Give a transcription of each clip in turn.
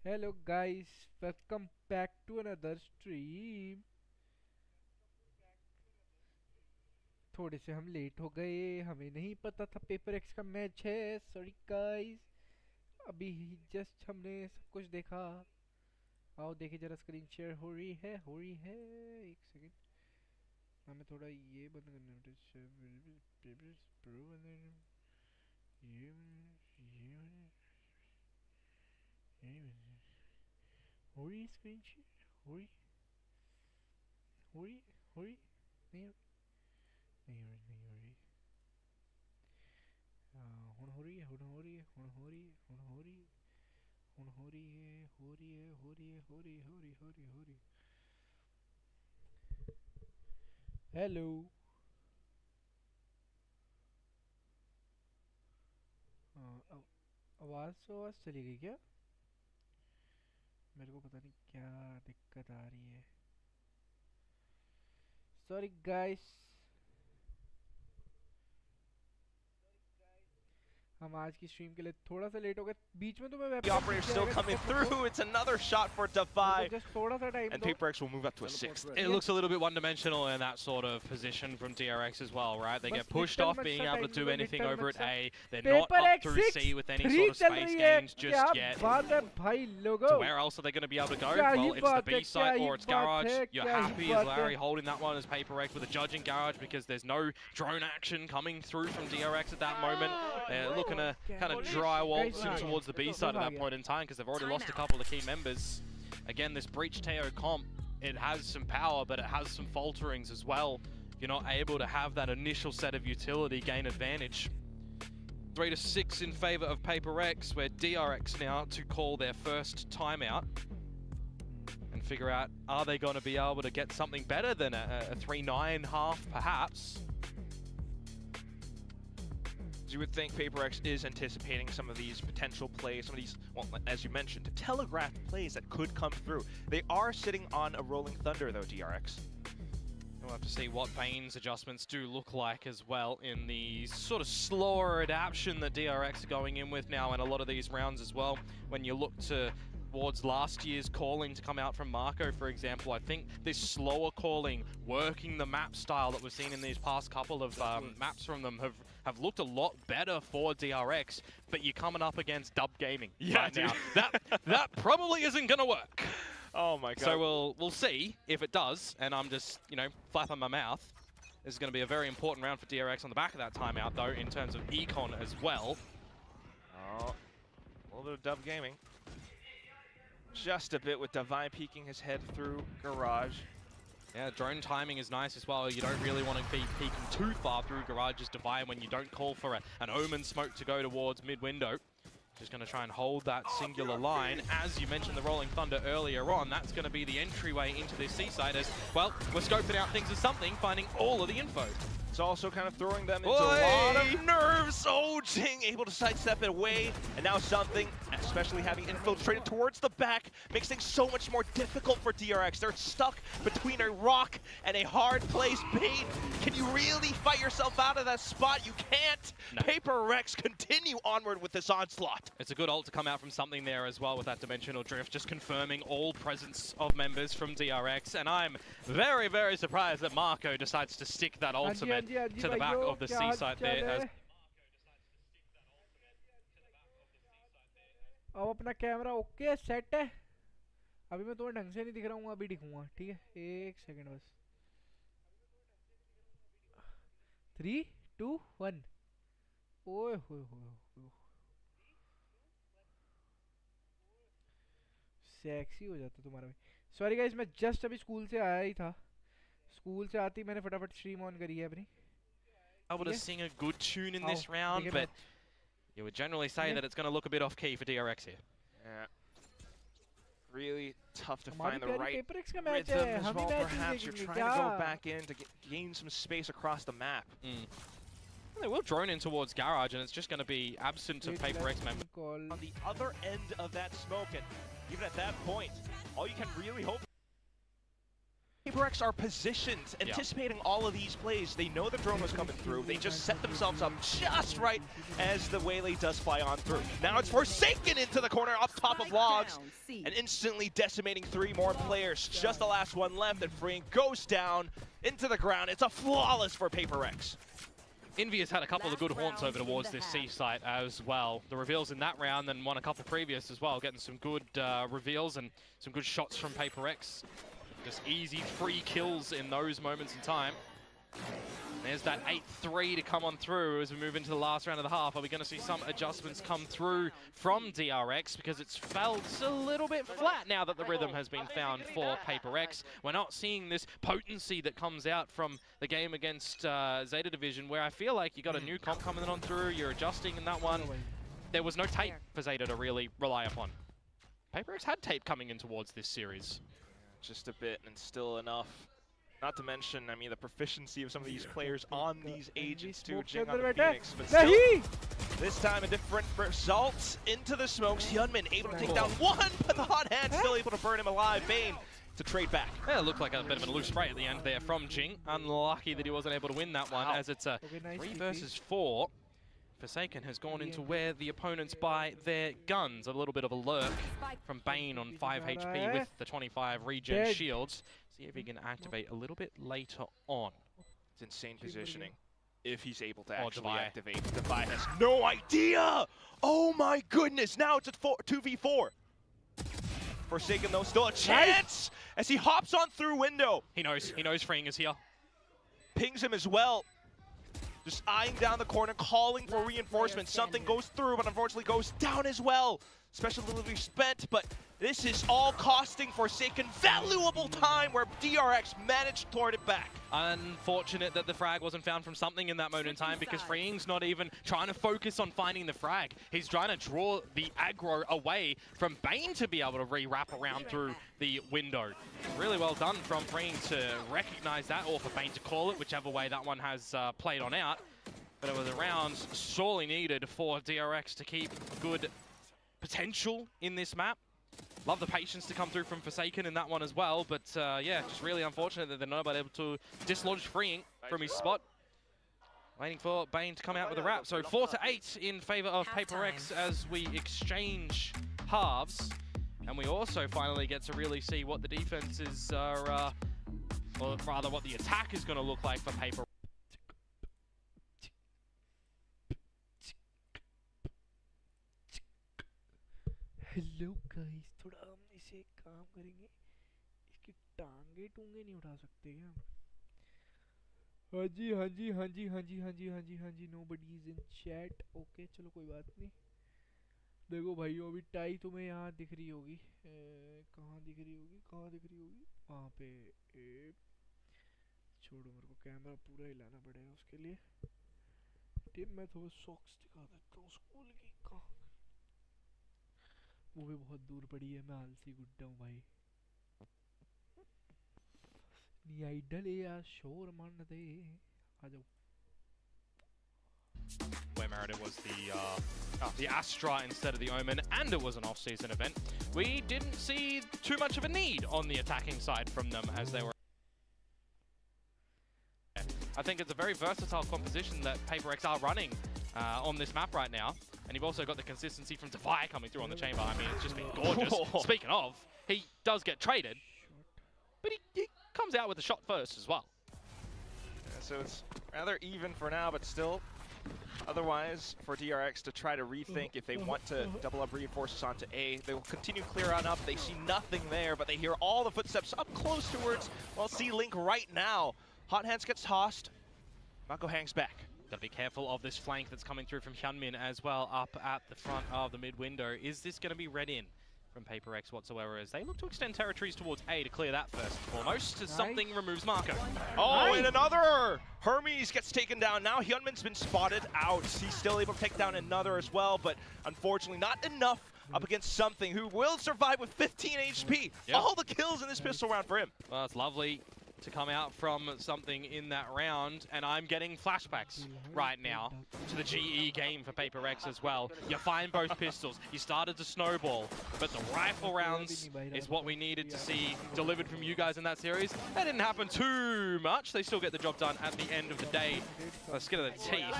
Hello guys, welcome back to another stream. थोड़े से हम लेट हो गए, हमें नहीं पता था पेपर एक्स का मैच है. Sorry guys. अभी जस्ट हमने सब कुछ देखा. आओ देखे जरा, स्क्रीन शेयर हो रही है. एक सेकंड, हमें थोड़ा ये बंद करना है. पेपर्स प्रो ये हो रही स्क्रीन शेयर. हो रही नहीं हो नहीं हो रही नहीं हो रही. ਹੁਣ ਹੋ ਰਹੀ ਹੈ ਹੁਣ ਹੋ ਰਹੀ ਹੈ ਹੁਣ ਹੋ ਰਹੀ ਹੈ ਹੁਣ ਹੋ ਰਹੀ ਹੈ ਹੁਣ ਹੋ ਰਹੀ ਹੈ ਹੋ ਰਹੀ ਹੈ ਹੋ ਰਹੀ ਹੈ ਹੋ ਰਹੀ ਹੋ ਰਹੀ ਹੋ ਰਹੀ ਹੋ ਰਹੀ. हेलो. आवाज़ चली गई क्या? मेरे को पता नहीं क्या दिक्कत आ रही है. सॉरी गाइस, हम आज की स्ट्रीम के लिए थोड़ा सा लेट हो गए. बीच में तो मैं The operator still coming through. It's another shot for Defy. Just थोड़ा सा टाइम And दो. PRX will move up to a 6th. It looks a little bit one-dimensional in that sort of position from DRX as well, right? They Bas get pushed little off being much able to do time, anything little over at much A. They're not paper up x through 6 C with any 3 sort of चल space रही है. gains just क्या yet. बात है भाई लोगों. So where else are they going to be able to go? क्या ही Well, it's the बात है, B site क्या or ही it's बात Garage. है, You're क्या ही happy बात as है. Larry holding that one as Paper X with a judge in Garage because there's no drone action coming through from DRX at that moment. They're looking to kind of drywall towards the B side at that point in time because they've already lost a couple of key members. Again, this Breach Teo comp, it has some power, but it has some falterings as well. You're not able to have that initial set of utility gain advantage. 3 to 6 in favor of Paper X, where DRX now to call their first timeout and figure out, are they going to be able to get something better than a 3-9 half, perhaps? You would think PaperX is anticipating some of these potential plays, some of these, well, as you mentioned, telegraphed plays that could come through. They are sitting on a rolling thunder, though, DRX. We'll have to see what Bane's adjustments do look like as well in the sort of slower adaptation that DRX are going in with now in a lot of these rounds as well. When you look towards last year's calling to come out from Marco, for example, I think this slower calling, working the map style that we've seen in these past couple of maps from them have looked a lot better for DRX, but you're coming up against Dub Gaming right now. That probably isn't going to work. Oh my god. So we'll see if it does, and I'm just, you know, flapping my mouth. This is going to be a very important round for DRX on the back of that timeout, though, in terms of econ as well. Oh, a little bit of Dub Gaming. Just a bit with Divine peeking his head through Garage. Yeah, drone timing is nice as well. You don't really want to be peeking too far through Garage's Divine when you don't call for an Omen smoke to go towards mid-window. Just going to try and hold that singular line. As you mentioned the Rolling Thunder earlier on, that's going to be the entryway into this seaside as, well, we're scoping out things as something, finding all of the info. It's also kind of throwing them into a lot of nerves. Oh, Jing able to sidestep it away. And now something, especially having infiltrated towards the back, makes things so much more difficult for DRX. They're stuck between a rock and a hard place. Bane, can you really fight yourself out of that spot? You can't. No. PaperX continue onward with this onslaught. It's a good ult to come out from something there as well with that dimensional drift, just confirming all presence of members from DRX. And I'm very, very surprised that Marco decides to stick that ultimate to the back of the C site there. अब अपना camera okay set है. अभी मैं तुम्हें ढंग से नहीं दिख रहा हूँ, अभी दिखूंगा. ठीक है, एक सेकंड बस. 3, 2, 1. ओए होए सेक्सी हो जाता तुम्हारा भाई. सॉरी गाइस, मैं जस्ट अभी स्कूल से आया ही था. स्कूल से आती मैंने फटाफट स्ट्रीम ऑन करी है अपनी. Able to sing a good tune in this round, but you would generally say that it's going to look a bit off key for DRX here. Yeah. Really tough to find the right rhythm rhythm as well, perhaps. You're trying to go back in to gain some space across the map. They will drone in towards Garage, and it's just going to be absent of Paper X member. On the other end of that smoke, and even at that point, all you can really hope PRX are positioned, anticipating all of these plays. They know the drone was coming through. They just set themselves up just right as the Waylay does fly on through. Now it's Forsaken into the corner off top of logs and instantly decimating 3 more players. Just the last one left, and Freeing goes down into the ground. It's a flawless for PRX. Envy has had a couple of good haunts over towards this C site as well. The reveals in that round and won a couple previous as well, getting some good reveals and some good shots from PRX. Just easy free kills in those moments in time. There's that 8-3 to come on through as we move into the last round of the half. Are we going to see some adjustments come through from DRX? Because it's felt a little bit flat now that the rhythm has been found for PRX. We're not seeing this potency that comes out from the game against Zeta Division, where I feel like you got a new comp coming on through, you're adjusting in that one. There was no tape for Zeta to really rely upon. PRX had tape coming in towards this series. Just a bit, and still enough. Not to mention, I mean, the proficiency of some of these players on these agents too. Jing on the Phoenix, but still, this time a different result into the smokes. Hyunmin able to take down one, but the hot hand still able to burn him alive. Bane to trade back. Yeah, it looked like a bit of a loose spray at the end there from Jing. Unlucky that he wasn't able to win that one, as it's a 3 versus 4. Forsaken has gone into where the opponents buy their guns. A little bit of a lurk from Bane on 5 HP with the 25 regen shields. See if he can activate a little bit later on. It's insane positioning if he's able to actually activate. Defy has no idea! Oh my goodness, now it's at 2v4. Forsaken though, still a chance as he hops on through window. He knows Freeing is here. Pings him as well. Just eyeing down the corner, calling for reinforcements. Something goes through, but unfortunately goes down as well. Special delivery spent, but this is all costing Forsaken valuable time where DRX managed to toward it back. Unfortunate that the frag wasn't found from something in that moment in time, because Freeing's not even trying to focus on finding the frag. He's trying to draw the aggro away from Bane to be able to re-wrap around through the window. Really well done from Freeing to recognize that, or for Bane to call it, whichever way that one has played on out. But it was a round sorely needed for DRX to keep good potential in this map. Love the patience to come through from Forsaken in that one as well, but yeah, just really unfortunate that they're not able to dislodge Freeing from his spot. Waiting for Bane to come out with a wrap. So 4-8 in favor of PRX as we exchange halves. And we also finally get to really see what the defenses are, or rather what the attack is going to look like for PRX. Hello guys, थोड़ा हम इसे काम करेंगे. इसकी टांगे टूंगे नहीं उठा सकते क्या? हाँ जी हाँ जी हाँ जी हाँ जी हाँ जी हाँ जी हाँ जी. Nobody is in chat. Okay चलो कोई बात नहीं. देखो भाइयों, अभी टाई तुम्हें यहाँ दिख रही होगी. कहाँ दिख रही होगी, कहाँ दिख रही होगी? वहाँ पे. छोड़ो, मेरे को कैमरा पूरा हिलाना पड़ेगा उसके लिए. टीम मैं थोड़ा सॉक्स दिखा देता हूँ स्कूल की. कहाँ? वो भी बहुत दूर पड़ी है. मैं आलसी गुड्डा हूँ भाई. नी आइडल यार, शोर मारने दे. आ जाओ. Where Merited was the Astra instead of the Omen, and it was an off-season event. We didn't see too much of a need on the attacking side from them as they were. I think it's a very versatile composition that PRX are running on this map right now. And you've also got the consistency from Defy coming through on the chamber. I mean, it's just been gorgeous. Speaking of, he does get traded, but he comes out with a shot first as well. Yeah, so it's rather even for now, but still, otherwise, for DRX to try to rethink if they want to double up reinforces onto A. They will continue clear on up. They see nothing there, but they hear all the footsteps up close towards, well, C-Link right now. Hot Hands gets tossed. Mako hangs back. Gotta be careful of this flank that's coming through from Hyunmin as well, up at the front of the mid window. Is this going to be read in from PRX whatsoever, as they look to extend territories towards A to clear that first and foremost, as something removes Marco. Oh, and another! Hermes gets taken down. Now Hyunmin's been spotted out. He's still able to take down another as well, but unfortunately not enough up against something who will survive with 15 HP. Yep. All the kills in this pistol round for him. Well, it's lovely. to come out from something in that round, and I'm getting flashbacks right now to the GE game for PACIFIC as well. You find both pistols, you started to snowball, but the rifle rounds is what we needed to see delivered from you guys in that series. That didn't happen too much. They still get the job done at the end of the day. The skin of the teeth.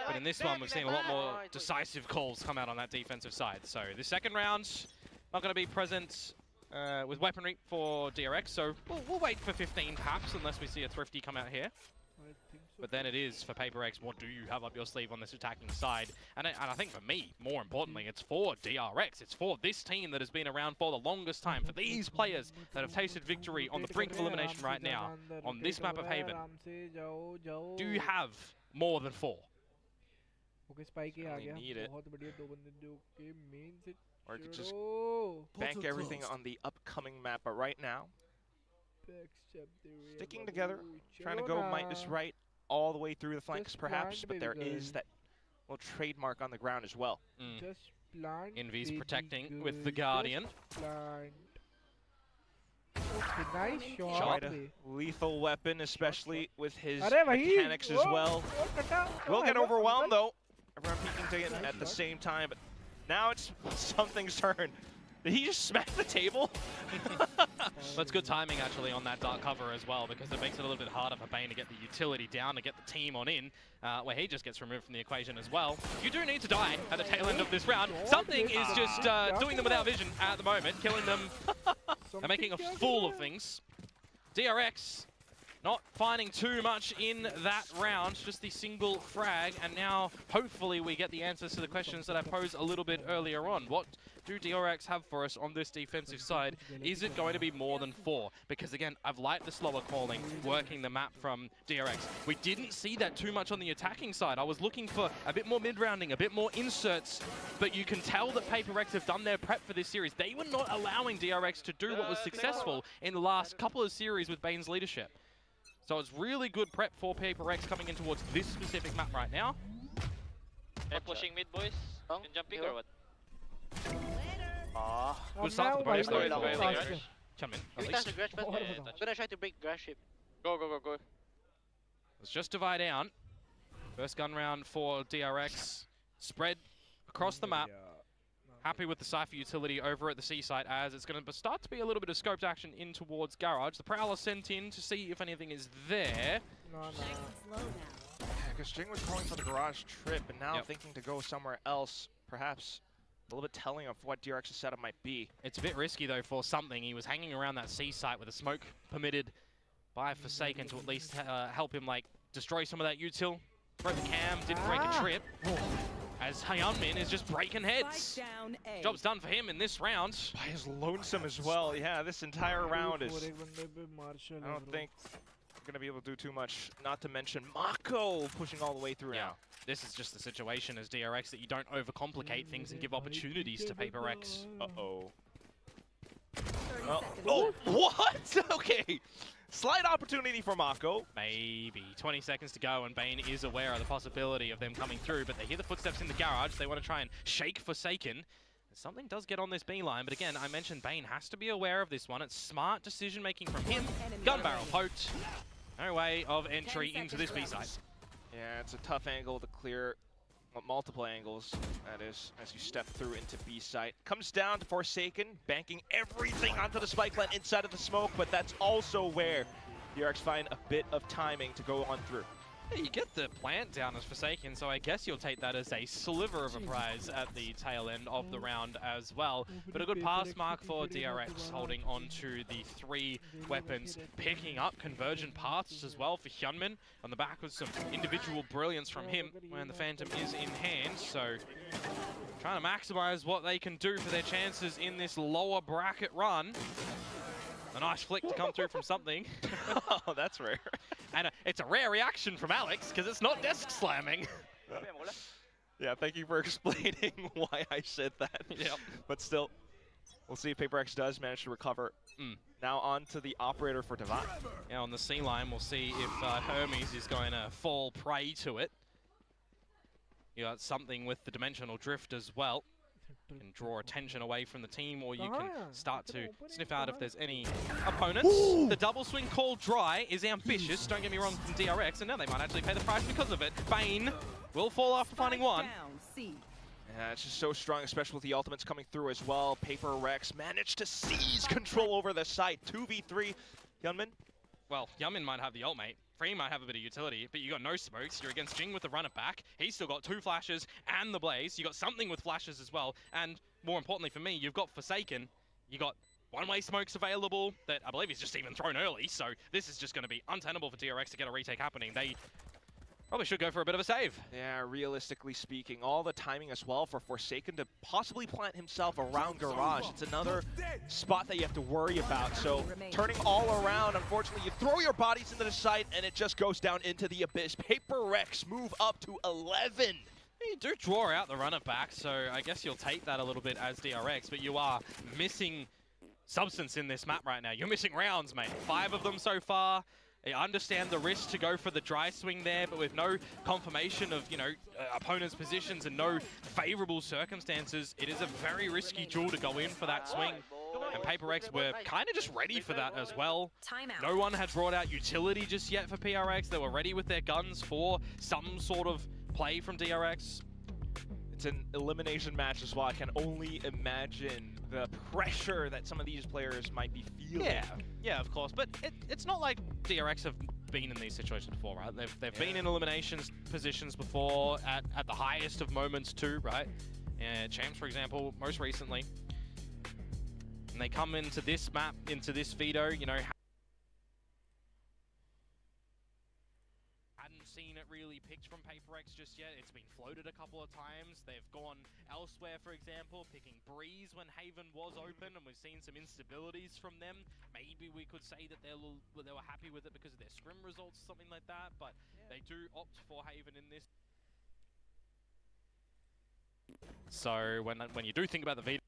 But in this one, we've seen a lot more decisive calls come out on that defensive side. So the second round, not going to be present with weaponry for DRX, so we'll wait for 15 perhaps, unless we see a Thrifty come out here. But then it is for PACIFIC, what do you have up your sleeve on this attacking side? And I think for me, more importantly, it's for DRX. It's for this team that has been around for the longest time, for these players that have tasted victory on the brink of elimination right now, on this map of Haven. Do you have more than 4? Certainly need it. Or you could just bank everything on the upcoming map, but right now, sticking together, trying to go Midas right all the way through the flanks perhaps, but there is that little trademark on the ground as well. Envy's protecting with the Guardian. Nice shot. Quite a lethal weapon, especially with his mechanics as well. Will get overwhelmed though. Everyone peeking to it at the same time, but now it's something's turn. Did he just smack the table? That's good timing actually on that dark cover as well, because it makes it a little bit harder for Bane to get the utility down, to get the team on in, where he just gets removed from the equation as well. You do need to die at the tail end of this round. Something is just doing them without vision at the moment, killing them and making a fool of things. DRX not finding too much in that round, just the single frag, and now hopefully we get the answers to the questions that I posed a little bit earlier on. What do DRX have for us on this defensive side? Is it going to be more than 4? Because again, I've liked the slower calling, working the map from DRX. We didn't see that too much on the attacking side. I was looking for a bit more mid-rounding, a bit more inserts, but you can tell that PACIFIC have done their prep for this series. They were not allowing DRX to do what was successful in the last couple of series with Bane's leadership. So it's really good prep for PRX coming in towards this specific map right now. They're pushing mid, boys. Can jump pick or what? Good start for the bonus though. Come in, at least. I'm gonna try to break grass ship. Go. Let's just divide out. First gun round for DRX. Spread across the map. Happy with the Cypher utility over at the C site, as it's going to start to be a little bit of scoped action in towards Garage. The Prowler sent in to see if anything is there. Yeah, because Jing was calling for the Garage trip, and now thinking to go somewhere else, perhaps a little bit telling of what DRX's setup might be. It's a bit risky though for something. He was hanging around that C site with a smoke permitted by Forsaken to at least help him like destroy some of that util. Broke the cam, didn't break a trip. As Hyunmin is just breaking heads. Job's done for him in this round. By his lonesome as well. Yeah, this entire round is... I don't think we're going to be able to do too much. Not to mention Mako pushing all the way through now. This is just the situation as DRX that you don't overcomplicate things and give opportunities to PACIFIC. Uh-oh. Oh, what? Okay. Slight opportunity for Mako. Maybe 20 seconds to go, and Bane is aware of the possibility of them coming through, but they hear the footsteps in the garage. They want to try and shake Forsaken. Something does get on this B line, but again, I mentioned Bane has to be aware of this one. It's smart decision-making from him. Gun barrel poked. No way of entry into this B site. Yeah, it's a tough angle to clear. Multiple angles, that is, as you step through into B site. Comes down to Forsaken, banking everything onto the spike plant inside of the smoke, but that's also where DRX find a bit of timing to go on through. Yeah, you get the plant down as Forsaken, so I guess you'll take that as a sliver of a prize at the tail end of the round as well. But a good pass mark for DRX, holding on to the 3 weapons, picking up convergent paths as well for Hyunmin. On the back with some individual brilliance from him when the Phantom is in hand. So trying to maximize what they can do for their chances in this lower bracket run. A nice flick to come through from something. Oh, that's rare. And it's a rare reaction from Alex, because it's not desk slamming. Yeah, thank you for explaining why I said that. Yep. But still, we'll see if PACIFIC does manage to recover. Now on to the operator for Divine. Yeah, on the C line, we'll see if Hermes is going to fall prey to it. You got something with the dimensional drift as well. can draw attention away from the team, or you can start to sniff out if there's any opponents. Ooh. The double swing called dry is ambitious, don't get me wrong, from DRX, and now they might actually pay the price because of it. Bane will fall after finding one. Yeah, it's just so strong, especially with the ultimates coming through as well. PRX managed to seize control over the site. 2v3. Hyunmin? Well, Hyunmin might have the ult, mate. Free might have a bit of utility, but you got no smokes. You're against Jing with the runner back. He's still got 2 flashes and the blaze. You got something with flashes as well. And more importantly for me, you've got Forsaken. You got one-way smokes available that I believe he's just even thrown early. So this is just going to be untenable for DRX to get a retake happening. They probably should go for a bit of a save. Yeah, realistically speaking, all the timing as well for Forsaken to possibly plant himself around Garage. It's another spot that you have to worry about. So turning all around, unfortunately, you throw your bodies into the site and it just goes down into the abyss. PRX move up to 11. You do draw out the runner back, so I guess you'll take that a little bit as DRX, but you are missing substance in this map right now. You're missing rounds, mate. 5 of them so far. I understand the risk to go for the dry swing there, but with no confirmation of, you know, opponents' positions and no favorable circumstances, it is a very risky duel to go in for that swing. And PRX were kind of just ready for that as well. No one had brought out utility just yet for PRX. They were ready with their guns for some sort of play from DRX. It's an elimination match as well. I can only imagine the pressure that some of these players might be feeling. Yeah, of course. But it's not like DRX have been in these situations before, right? They've been in eliminations positions before at the highest of moments too, right? Champs, for example, most recently. And they come into this map, into this veto, you know, seen it really picked from PRX just yet. It's been floated a couple of times. They've gone elsewhere, for example, picking Breeze when Haven was open, and we've seen some instabilities from them. Maybe we could say that they were happy with it because of their scrim results, something like that, but they do opt for Haven in this. So when you do think about the veto,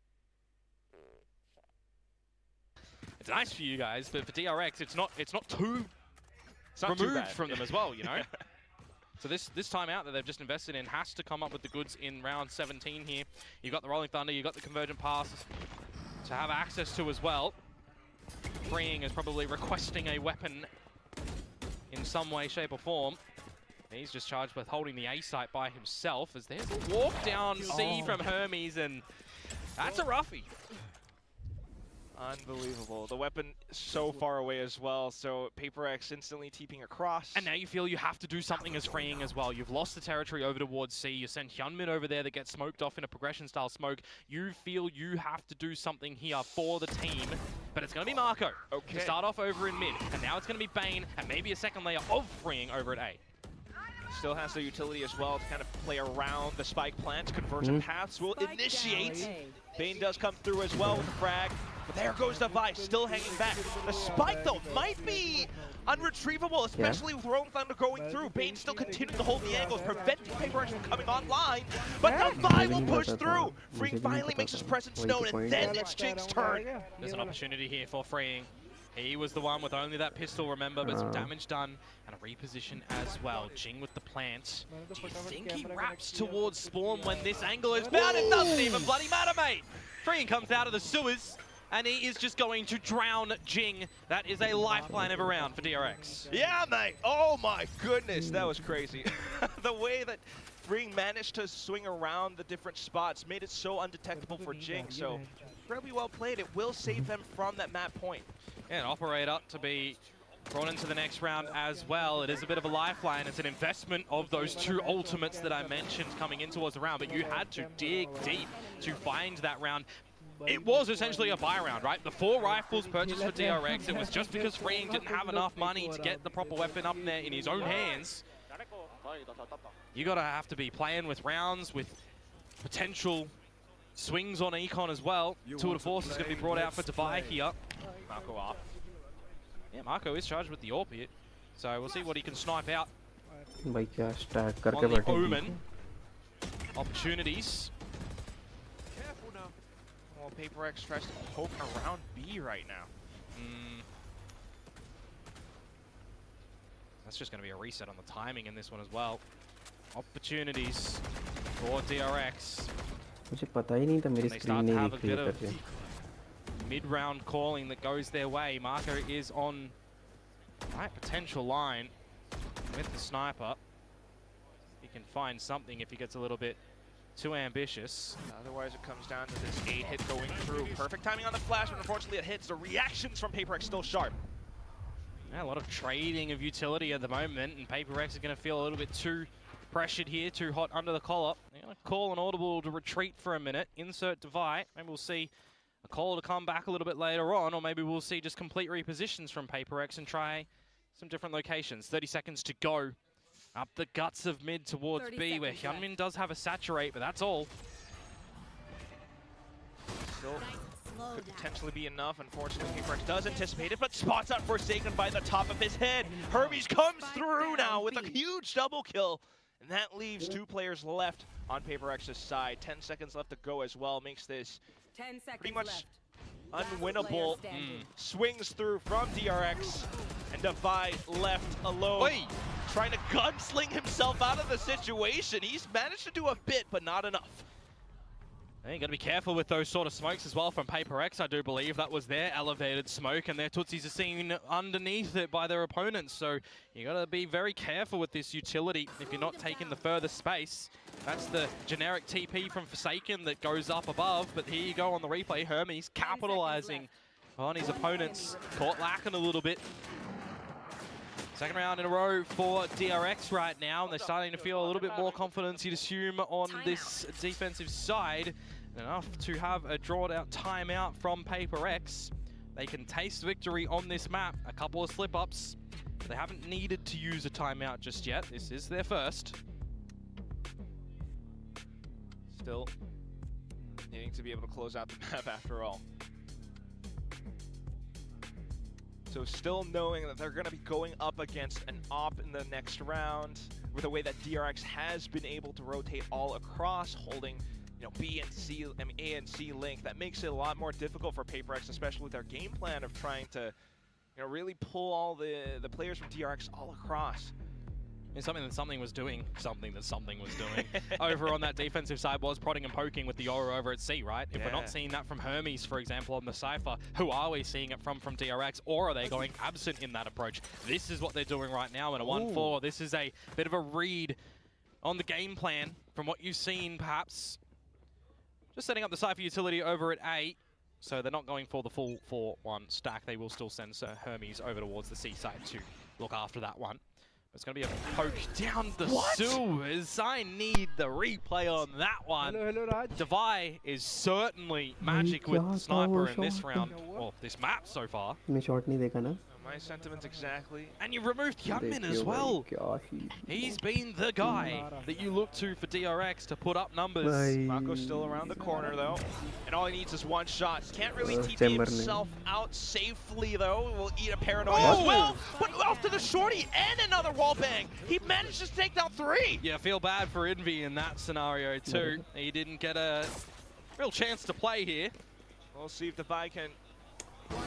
it's nice for you guys, but for DRX, it's not too removed from them as well, you know. So this timeout that they've just invested in has to come up with the goods in round 17 here. You've got the Rolling Thunder, you've got the Convergent Pass to have access to as well. Freeing is probably requesting a weapon in some way, shape or form. He's just charged with holding the A site by himself as there's a walk down C from Hermes, and that's a roughie. Unbelievable. The weapon so far away as well, so PRX instantly TPing across. And now you feel you have to do something as Freeing as well. You've lost the territory over towards C. You send Hyunmin over there that gets smoked off in a progression-style smoke. You feel you have to do something here for the team, but it's going to be Marco to start off over in mid. And now it's going to be Bane and maybe a second layer of Freeing over at A. Still has the utility as well to kind of play around the spike plant. Convergent paths will initiate. Bane does come through as well with the frag. But there goes the Vice, still hanging back. The spike, though, might be unretrievable, especially with Rolling Thunder going through. Bane still continuing to hold the angles, preventing PRX from coming online. But the Vi will push through. Freeing finally makes his presence known, and then it's Jing's turn. There's an opportunity here for Freeing. He was the one with only that pistol, remember, but some damage done and a reposition as well. Jing with the plant. Do you think he wraps towards Spawn when this angle is found? It doesn't even bloody matter, mate. Freeing comes out of the sewers, and he is just going to drown Jing. That is a lifeline of a round for DRX. Yeah, mate. Oh, my goodness. That was crazy. The way that Freeing managed to swing around the different spots made it so undetectable for Jing. So, incredibly well played. It will save them from that map point. Yeah, an operator to be brought into the next round as well. It is a bit of a lifeline. It's an investment of those 2 ultimates that I mentioned coming in towards the round, but you had to dig deep to find that round. It was essentially a buy round, right? The 4 rifles purchased for DRX, it was just because Freeing didn't have enough money to get the proper weapon up there in his own hands. You gotta have to be playing with rounds, with potential swings on Econ as well. Tour de Force is gonna be brought out for Dubai here. Marco off. Yeah, Marco is charged with the AWP, so we'll see what he can snipe out on the Omen. Opportunities. Careful now. Well, PRX tries to poke around B right now. That's just going to be a reset on the timing in this one as well. Opportunities for DRX. मुझे पता ही नहीं था मेरी They screen start to नहीं have a दिख रही bit है of करके। mid-round calling that goes their way. Marco is on right potential line with the sniper. He can find something if he gets a little bit too ambitious. Otherwise, it comes down to this 8 hit going through. Perfect timing on the flash, but unfortunately it hits. The reactions from PRX still sharp. Yeah, a lot of trading of utility at the moment, and PRX is going to feel a little bit too pressured here, too hot under the collar. They're going to call an audible to retreat for a minute, insert Devi. Maybe we'll see a call to come back a little bit later on, or maybe we'll see just complete repositions from PRX and try some different locations. 30 seconds to go. Up the guts of mid towards B, where Hyunmin does have a saturate, but that's all. Still could potentially be enough. Unfortunately, PRX does anticipate it, but spots out Forsaken by the top of his head. Hermes comes through now with a huge double kill. And that leaves 2 players left on PRX's side. 10 seconds left to go as well. Makes this pretty much unwinnable. Swings through from DRX. And Devi left alone. Oi! Trying to gunsling himself out of the situation. He's managed to do a bit, but not enough. You got to be careful with those sort of smokes as well from PRX. I do believe that was their elevated smoke, and their Tootsies are seen underneath it by their opponents. So you got to be very careful with this utility if you're not taking the further space. That's the generic TP from Forsaken that goes up above, but here you go on the replay. Hermes capitalizing on his opponents. Caught lacking a little bit. Second round in a row for DRX right now, and they're starting to feel a little bit more confidence, you'd assume, on this defensive side. Enough to have a drawn-out timeout from PRX. They can taste victory on this map. A couple of slip-ups. They haven't needed to use a timeout just yet. This is their first. Still needing to be able to close out the map after all. So still knowing that they're going to be going up against an op in the next round, with the way that DRX has been able to rotate all across, holding B and C, A and C link, that makes it a lot more difficult for PRX, especially with their game plan of trying to really pull all the players from DRX all across. And something was doing over on that defensive side was prodding and poking with the Yoru over at C, right? If we're not seeing that from Hermes, for example, on the Cypher, who are we seeing it from DRX, or are they going absent in that approach? This is what they're doing right now in a 1-4. This is a bit of a read on the game plan from what you've seen, perhaps. Just setting up the Cypher utility over at A, so they're not going for the full 4-1 stack. They will still send Hermes over towards the C side to look after that one. It's going to be a poke down the sewers. I need the replay on that one. Hello, Raj. Devi is certainly magic with the sniper in this round, or this map so far. मैं shot नहीं देखा ना। My sentiments exactly. And you removed Hyunmin as well. He's been the guy that you look to for DRX to put up numbers. Mako's still around the corner though. And all he needs is one shot. Can't really TP himself out safely though. Will eat a paranoia as well. But off to the shorty and another wallbang. He managed to take down 3. Yeah, feel bad for Envy in that scenario too. He didn't get a real chance to play here. We'll see if Devi can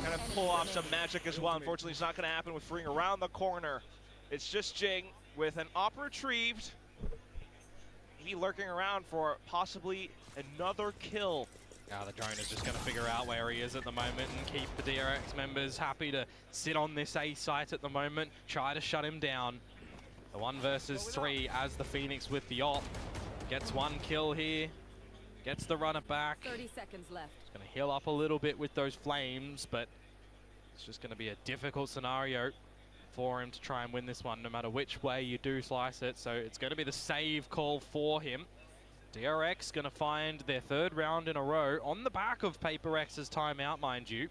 kind of pull off some magic as well. Unfortunately, it's not going to happen with Freeing around the corner. It's just Jing with an op retrieved. Maybe lurking around for possibly another kill. Now the drone is just going to figure out where he is at the moment and keep the DRX members happy to sit on this A site at the moment, try to shut him down. The 1 versus 3 as the Phoenix with the op. Gets 1 kill here, gets the runner back. 30 seconds left. Going to heal up a little bit with those flames, but it's just going to be a difficult scenario for him to try and win this one, no matter which way you do slice it. So it's going to be the save call for him. DRX going to find their 3rd round in a row on the back of PRX's timeout, mind you.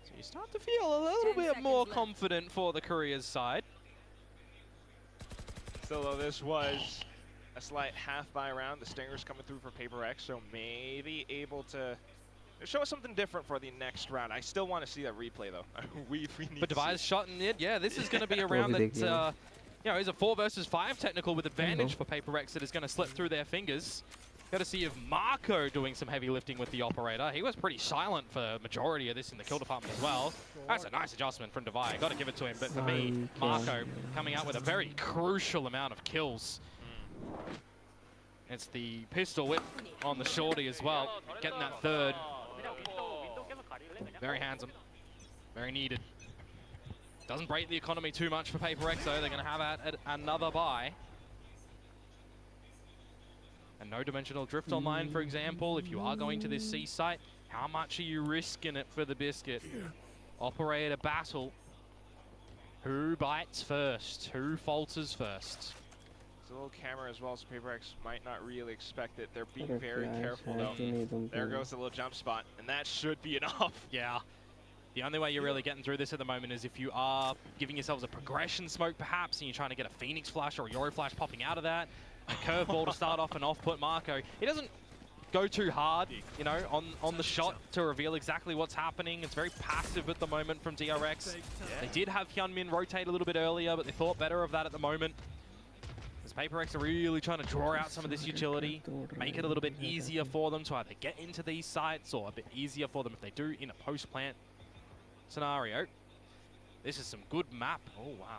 So you start to feel a little bit more confident for the Korea's side. Still though, this was a slight half-buy round. The Stingers coming through for PRX, so maybe able to show us something different for the next round. I still want to see that replay though. we need but Devi's shot in it. Yeah, this is going to be a round that is a 4 versus 5 technical with advantage for PRX that is going to slip through their fingers. Got to see if Marco doing some heavy lifting with the operator. He was pretty silent for majority of this in the kill department as well. That's a nice adjustment from Devi. Got to give it to him. But for me, Marco coming out with a very crucial amount of kills. It's the pistol whip on the shorty as well, getting that third. Very handsome, very needed. Doesn't break the economy too much for PACIFIC though. They're going to have another buy. And no dimensional drift online, for example. If you are going to this C site, how much are you risking it for the biscuit? Operator battle. Who bites first? Who falters first? It's a little camera as well, so PRX might not really expect it. They're being very careful though. There goes the little jump spot, and that should be enough. Yeah. The only way you're really getting through this at the moment is if you are giving yourselves a progression smoke perhaps, and you're trying to get a Phoenix flash or a Yoro flash popping out of that. A curveball to start off and off-put Marco. He doesn't go too hard, you know, on the shot to reveal exactly what's happening. It's very passive at the moment from DRX. They did have Hyunmin rotate a little bit earlier, but they thought better of that at the moment. As PACIFIC are really trying to draw out some of this utility, make it a little bit easier for them to either get into these sites or a bit easier for them if they do in a post-plant scenario. This is some good map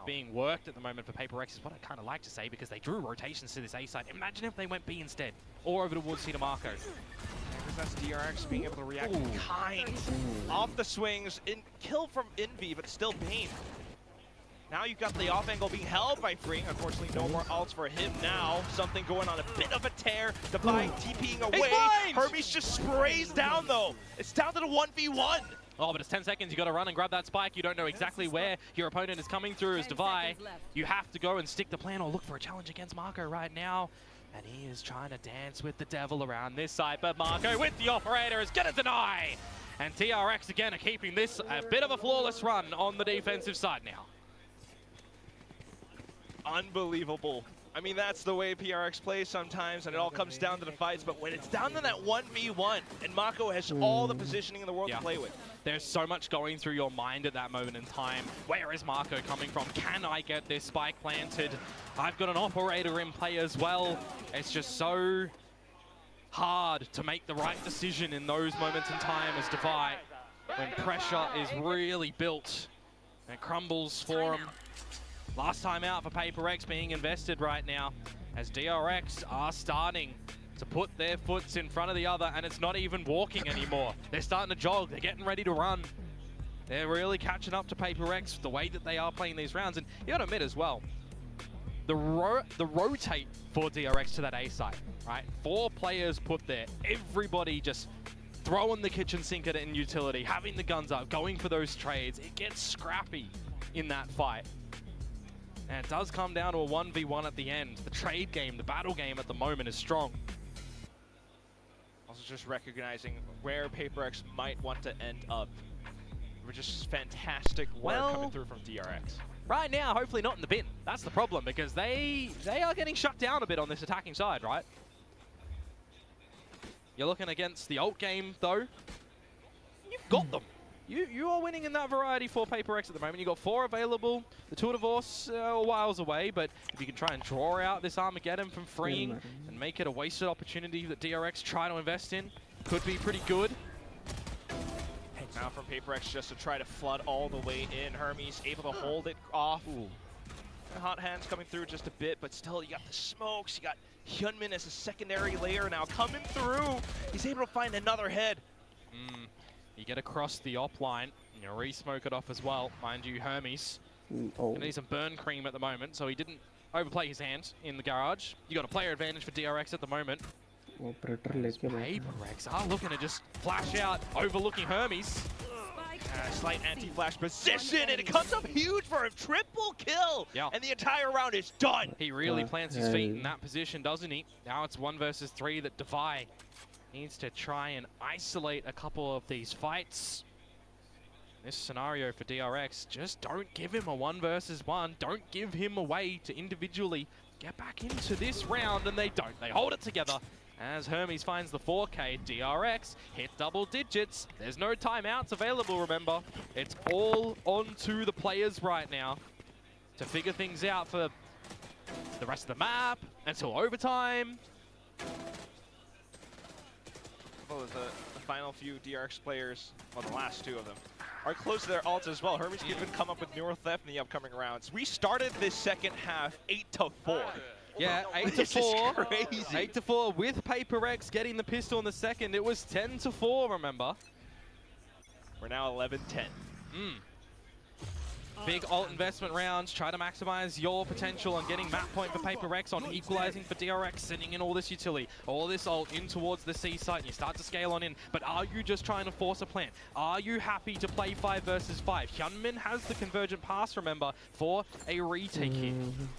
being worked at the moment for PACIFIC, is what I kind of like to say, because they drew rotations to this A side. Imagine if they went B instead, or over towards C to Marco. Because that's DRX being able to react in kind. Off the swings, kill from Envy, but still Bane. Now you've got the off angle being held by Freeing. Unfortunately, no more ults for him now. Something going on, a bit of a tear. Divine TPing away. Hermes just sprays down though. It's down to the 1v1. Oh, but it's 10 seconds. You got to run and grab that spike. You don't know exactly where your opponent is coming through as Devi. You have to go and stick the plan or look for a challenge against Marco right now. And he is trying to dance with the devil around this side. But Marco with the operator is going to deny. And DRX again are keeping this a bit of a flawless run on the defensive side now. Unbelievable. I mean, that's the way PRX plays sometimes, and it all comes down to the fights. But when it's down to that 1v1, and Mako has all the positioning in the world to play with. There's so much going through your mind at that moment in time. Where is Marco coming from? Can I get this spike planted? I've got an operator in play as well. It's just so hard to make the right decision in those moments in time as Devi, when pressure is really built and it crumbles for him. Last time out for PACIFIC being invested right now, as DRX are starting to put their foots in front of the other, and it's not even walking anymore. They're starting to jog, they're getting ready to run. They're really catching up to PACIFIC the way that they are playing these rounds. And you gotta admit as well, the rotate for DRX to that A site, right? 4 players put there, everybody just throwing the kitchen sink at it in utility, having the guns up, going for those trades. It gets scrappy in that fight. And it does come down to a 1v1 at the end. The trade game, the battle game at the moment is strong. Also just recognizing where PACIFIC might want to end up. We're just fantastic work coming through from DRX. Right now, hopefully not in the bin. That's the problem, because they are getting shut down a bit on this attacking side, right? You're looking against the ult game, though. You've got them. You are winning in that variety for PACIFIC at the moment. You've got 4 available. The Tour de Force a whiles away, but if you can try and draw out this Armageddon from Freeing and make it a wasted opportunity that DRX try to invest in, could be pretty good. Now from PACIFIC just to try to flood all the way in. Hermes able to hold it off. Hot hands coming through just a bit, but still you got the smokes. You got Hyunmin as a secondary layer now coming through. He's able to find another head. You get across the op line, and you re-smoke it off as well. Mind you, Hermes gonna need some burn cream at the moment, so he didn't overplay his hand in the garage. You got a player advantage for DRX at the moment. PACIFIC are looking to just flash out, overlooking Hermes. Slight anti-flash position, and it comes up huge for him. Triple kill, and the entire round is done. He really plants his feet in that position, doesn't he? Now it's 1 versus 3 that Devi needs to try and isolate a couple of these fights. This scenario for DRX, just don't give him a 1 versus 1. Don't give him a way to individually get back into this round, and they don't. They hold it together as Hermes finds the 4K. DRX hit double digits. There's no timeouts available, remember. It's all onto the players right now to figure things out for the rest of the map until overtime. The final few DRX players, well, the last 2 of them, are close to their ults as well. Hermes can even come up with newer theft in the upcoming rounds. We started this second half 8-4. Yeah, 8 to This is 4. crazy. 8 to 4 with PRX getting the pistol in the second. It was 10 to 4, remember? We're now 11-10. Big alt investment rounds, try to maximize your potential on getting map point for PRX, on equalizing for DRX, sending in all this utility, all this ult in towards the C site, and you start to scale on in. But are you just trying to force a plant? Are you happy to play 5 versus 5? Hyunmin has the convergent pass, remember, for a retake here.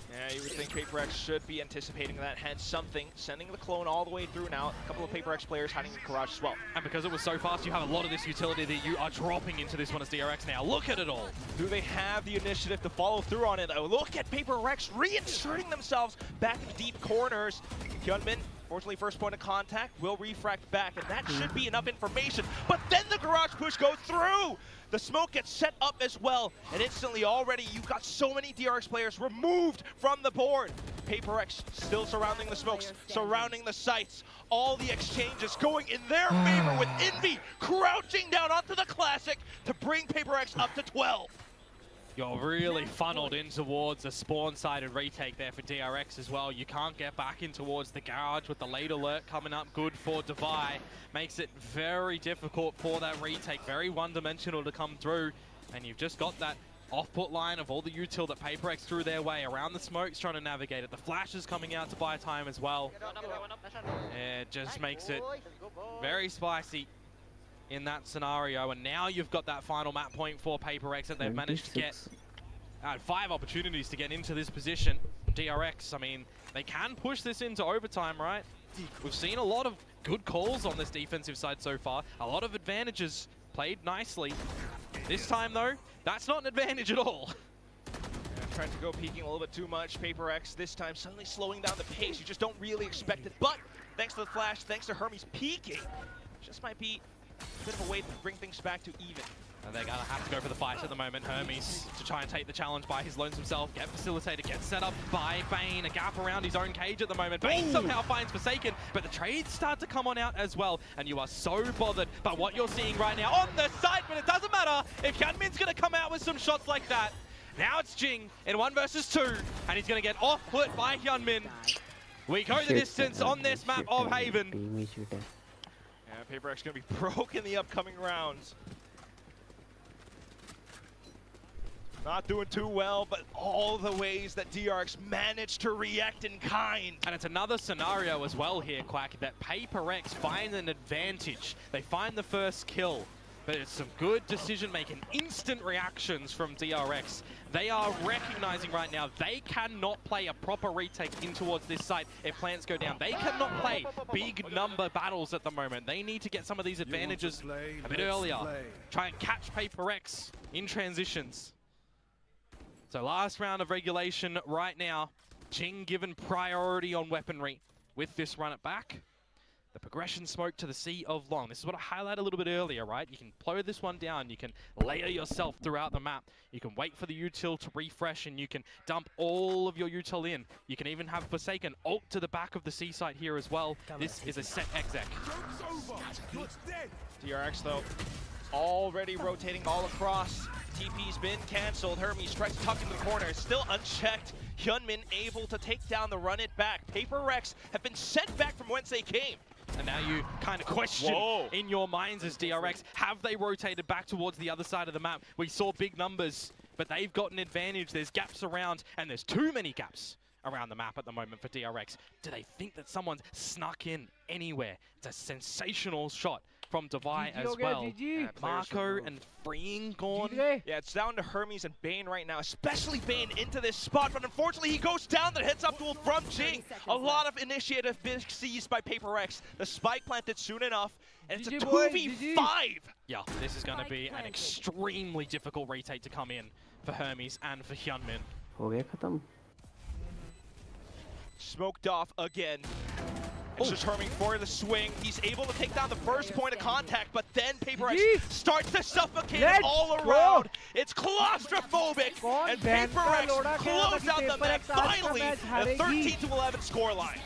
Yeah, you would think PRX should be anticipating that, hence something, sending the clone all the way through now. A couple of PRX players hiding in the garage as well. And because it was so fast, you have a lot of this utility that you are dropping into this one as DRX now. Look at it all. Do they have the initiative to follow through on it? Oh, look at PRX reinserting themselves back in deep corners. Hyunmin, fortunately, first point of contact, will refract back, and that should be enough information. But then the garage push goes through! The smoke gets set up as well, and instantly already you've got so many DRX players removed from the board. PRX still surrounding the smokes, surrounding the sites. All the exchanges going in their favor with Envy crouching down onto the Classic to bring PRX up to 12. You're really funneled in towards a spawn-sided retake there for DRX as well. You can't get back in towards the garage with the late alert coming up good for Devi. Makes it very difficult for that retake, very one-dimensional to come through. And you've just got that off-put line of all the util that PRX threw their way around the smokes, trying to navigate it. The flashes coming out to buy time as well. It just makes it very spicy in that scenario, and now you've got that final map point for PRX that they've managed to get 5 opportunities to get into this position. DRX, I mean, they can push this into overtime, right? We've seen a lot of good calls on this defensive side so far, a lot of advantages played nicely. This time though, that's not an advantage at all. Trying to go peeking a little bit too much. PRX this time suddenly slowing down the pace. You just don't really expect it, but thanks to the flash, thanks to Hermes peeking, just might be a bit of a way to bring things back to even. And they're gonna have to go for the fight at the moment. Hermes to try and take the challenge by his lonesome self. Get facilitated, get set up by Bane. A gap around his own cage at the moment. Bane somehow finds Forsaken, but the trades start to come on out as well. And you are so bothered by what you're seeing right now on the site, but it doesn't matter if Hyunmin's gonna come out with some shots like that. Now it's Jing in 1 versus 2, and he's gonna get off-put by Hyunmin. We go the distance on this map of Haven. Yeah, PRX gonna be broke in the upcoming rounds. Not doing too well, but all the ways that DRX managed to react in kind. And it's another scenario as well here, Quack, that PRX find an advantage. They find the first kill, but it's some good decision-making, instant reactions from DRX. They are recognizing right now they cannot play a proper retake in towards this site if plants go down. They cannot play big number battles at the moment. They need to get some of these advantages a bit earlier. Try and catch PRX in transitions. So last round of regulation right now. Jing given priority on weaponry with this run it back. The progression smoke to the Sea of Long. This is what I highlighted a little bit earlier, right? You can plow this one down, you can layer yourself throughout the map, you can wait for the util to refresh, and you can dump all of your util in. You can even have Forsaken ult to the back of the C site here as well. This is a set exec. DRX though, already rotating all across. TP's been cancelled. Hermes tries to tuck into the corner, still unchecked. Hyunmin able to take down the run it back. PRX have been sent back from whence they came. And now you kind of question in your minds as DRX, have they rotated back towards the other side of the map? We saw big numbers, but they've got an advantage. There's gaps around, and there's too many gaps around the map at the moment for DRX. Do they think that someone's snuck in anywhere? It's a sensational shot from Devi as well. Marco and Freeing gone. Yeah, it's down to Hermes and Bane right now, especially Bane into this spot, but unfortunately he goes down. The heads up duel from Jing. A lot of initiative being seized by PRX. The spike planted soon enough, and it's a 2v5. Yeah, this is going to be an extremely difficult retake to come in for Hermes and for Hyunmin. हो गया खत्म. Smoked off again. It's just Herming for the swing. He's able to take down the first point of contact, but then PRX starts to suffocate it all around. It's claustrophobic, and PRX close out the match finally, a 13-11 scoreline.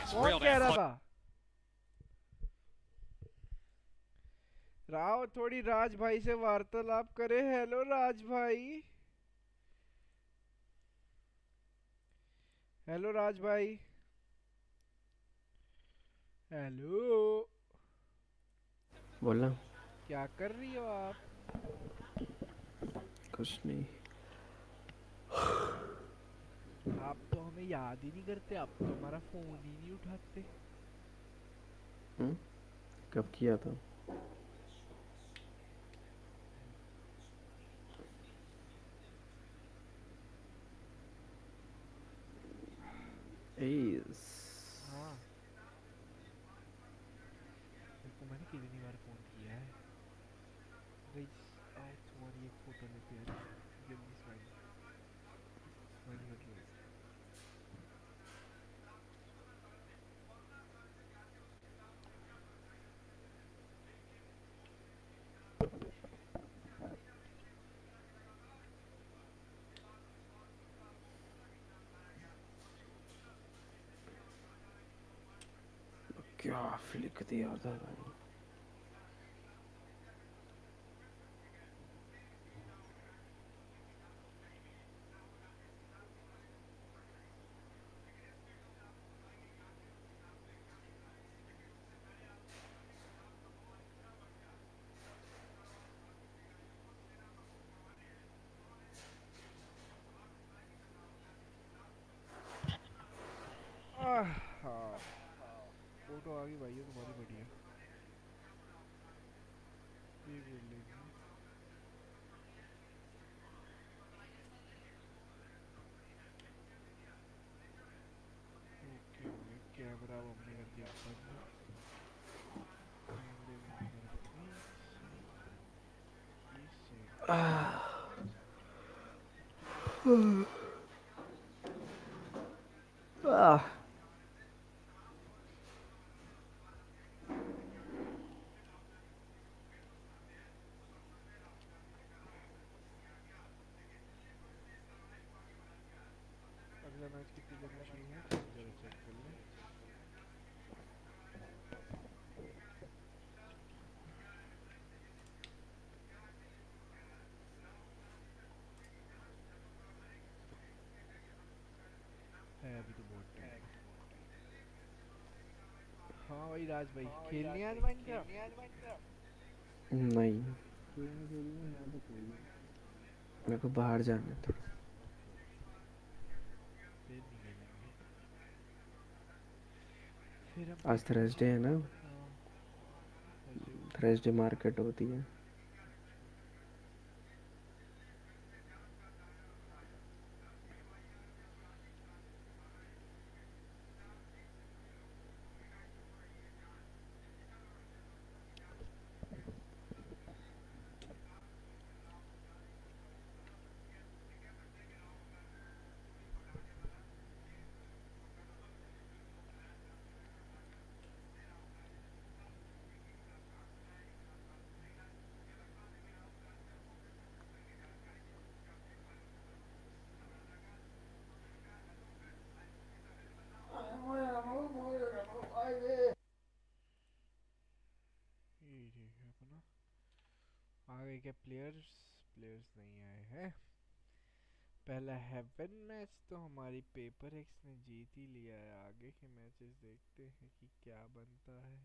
It's real damn close. Rao थोड़ी राज भाई से वार्तालाप करे. Hello राज भाई. Hello राज भाई। Hello. बोलना। क्या कर रही हो आप? कुछ नहीं। आप तो हमें याद ही नहीं करते, आप तो हमारा फोन ही नहीं उठाते। हम्म? कब किया था? एस। हाँ, तेरे को मैंने कितनी बार फोन किया है। गाइस आओ तुम्हारी एक फोटो लेते हैं यार, जल्दी स्माइल स्माइल कर लो। क्या फ्लिक दिया था भाई। हाँ, फोटो आ गई भाई ये तुम्हारी बढ़िया। ये कर लेंगे। ओके हो गया, कैमरा अब हमने कर दिया बंद। कैमरे बंद करते हैं, ये सेट करते हैं। आह। अगला मैच कितनी देर में शुरू है, चलो जरा चेक कर लें। है अभी तो बहुत टाइम। हाँ भाई राज भाई, खेलने आज माइनक्राफ्ट? नहीं, मेरे को बाहर जाना था। ओके ओके, फिर नहीं खेलेंगे। फिर हम आज पेपर थर्सडे है ना। हाँ, थर्सडे को थर्सडे मार्केट होती है। अच्छा। ये ठीक है अपना। आ गए क्या प्लेयर्स? प्लेयर्स नहीं आए हैं। पहला हेवन मैच तो हमारी पेपर एक्स ने जीत ही लिया है, आगे के मैचेस देखते हैं कि क्या बनता है।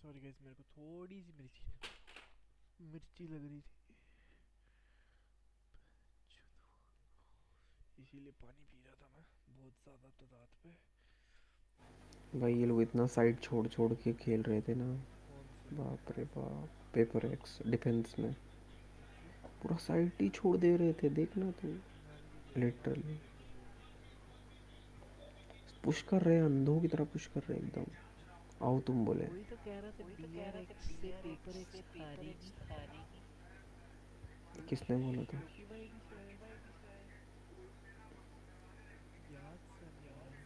सॉरी गाइस, मेरे को थोड़ी सी मिर्ची लग रही थी, इसीलिए पानी पी रहा था मैं बहुत ज़्यादा तादाद पे। भाई ये लोग इतना साइड छोड़ छोड़ के खेल रहे थे ना। कौन से? बाप रे बाप, पेपर एक्स डिफेंस में क्यों? पूरा साइड ही छोड़ दे रहे थे, देखना तू। मैंने क्या किया था? लिटरली पुश कर रहे हैं, अंधों की तरह पुश कर रहे हैं एकदम। आओ तुम बोले। वही तो कह रहा था, DRX से पेपर एक्स हारेगी। किसने बोला था? छोटी भाई भी शायद, याद सा नहीं आ रहा।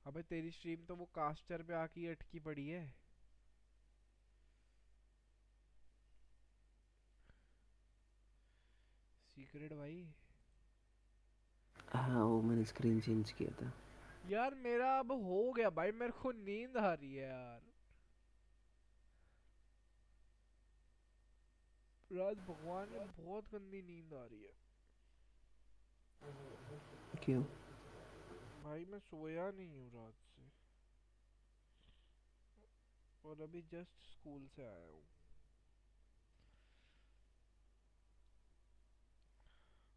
अबे तेरी स्ट्रीम तो वो कास्टर पे आके अटकी पड़ी है। सीक्रेट भाई। हाँ वो मैंने स्क्रीन चेंज किया था। यार मेरा अब हो गया भाई, मेरे को नींद आ रही है यार। राज भगवान ने बहुत गंदी नींद आ रही है। क्यों? भाई मैं सोया नहीं हूँ रात से, और अभी जस्ट स्कूल से आया हूँ।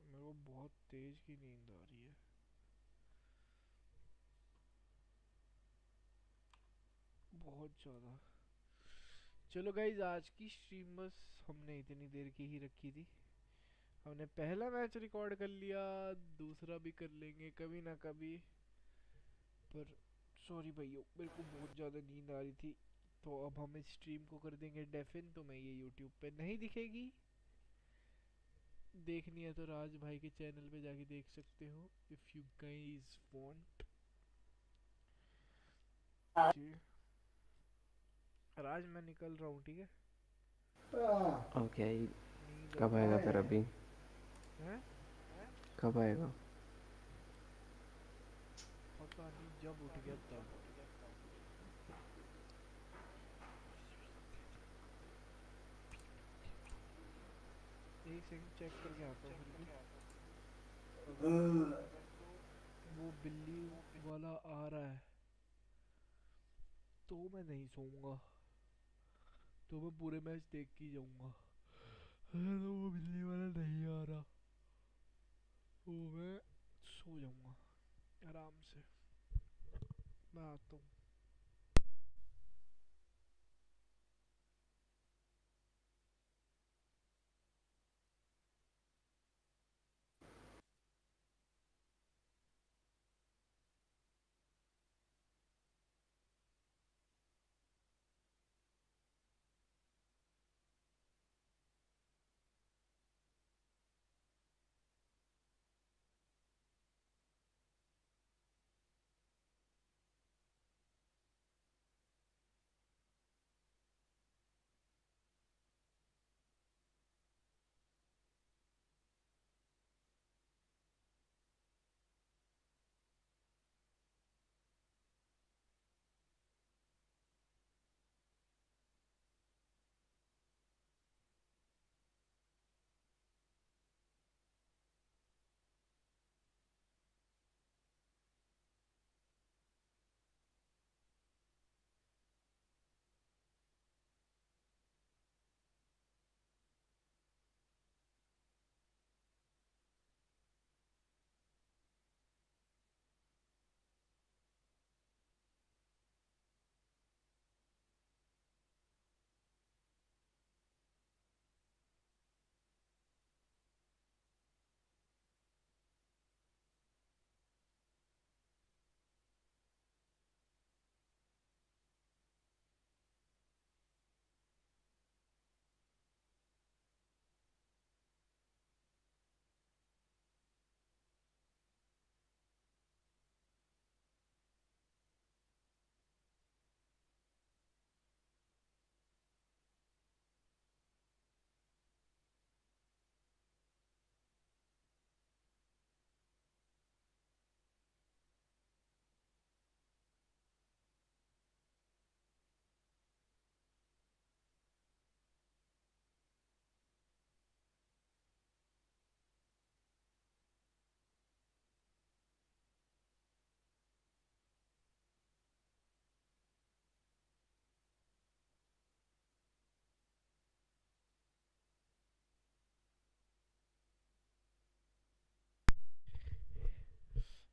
मेरे को बहुत तेज की नींद आ रही है, बहुत ज़्यादा। चलो गाइज, आज की स्ट्रीम बस हमने इतनी देर की ही रखी थी। हमने पहला मैच रिकॉर्ड कर लिया, दूसरा भी कर लेंगे कभी ना कभी। पर सॉरी भाइयों, मेरे को बहुत ज़्यादा नींद आ रही थी, तो अब हम इस स्ट्रीम को कर देंगे डेफिन। तो मैं ये यूट्यूब पे नहीं दिखेगी। देखनी है तो राज भाई के चैनल पे जाके देख सकते हो, इफ़ यू गाइस वांट। जी राज, मैं निकल रहा हूँ, ठीक है? ओके। नींद आ कब रही आएगा है। फिर अभी? हैं? कब आएगा? पता नहीं, जब उठ गया तब। एक सेकंड चेक करके आता हूँ फिर भी। अगर तो वो बिल्ली वाला आ रहा है तो मैं नहीं सोऊंगा, तो मैं पूरे मैच देख के ही जाऊंगा। अगर तो वो बिल्ली वाला नहीं आ रहा तो मैं सो जाऊंगा आराम से। मैं आता हूँ।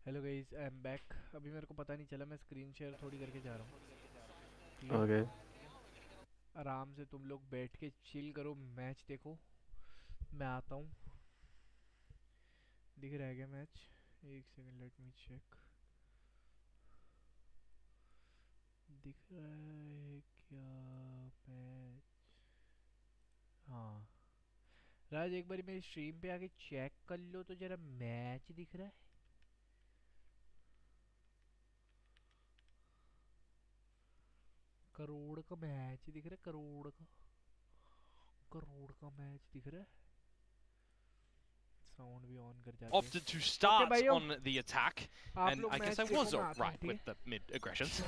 Hello guys, I am back. अभी मेरे को पता नहीं चला, मैं स्क्रीन शेयर थोड़ी करके जा रहा हूँ, ठीक है? ओके। आराम से तुम लोग बैठ के चिल करो, मैच देखो। मैं आता हूँ। दिख रहा है क्या मैच? एक सेकंड, लेट मी चेक। दिख रहा है क्या मैच? हाँ, राज एक बार मेरी स्ट्रीम पे आके चेक कर लो तो जरा मैच दिख रहा है। करोड़ का मैच दिख रहा है, करोड़ का मैच दिख रहा है। साउंड भी ऑन कर जाते हैं। Opted to start भाइयों, on the attack, आप and लोग I guess match I was देखो, मैं आता हूँ, right ठीक with है? the mid aggressions.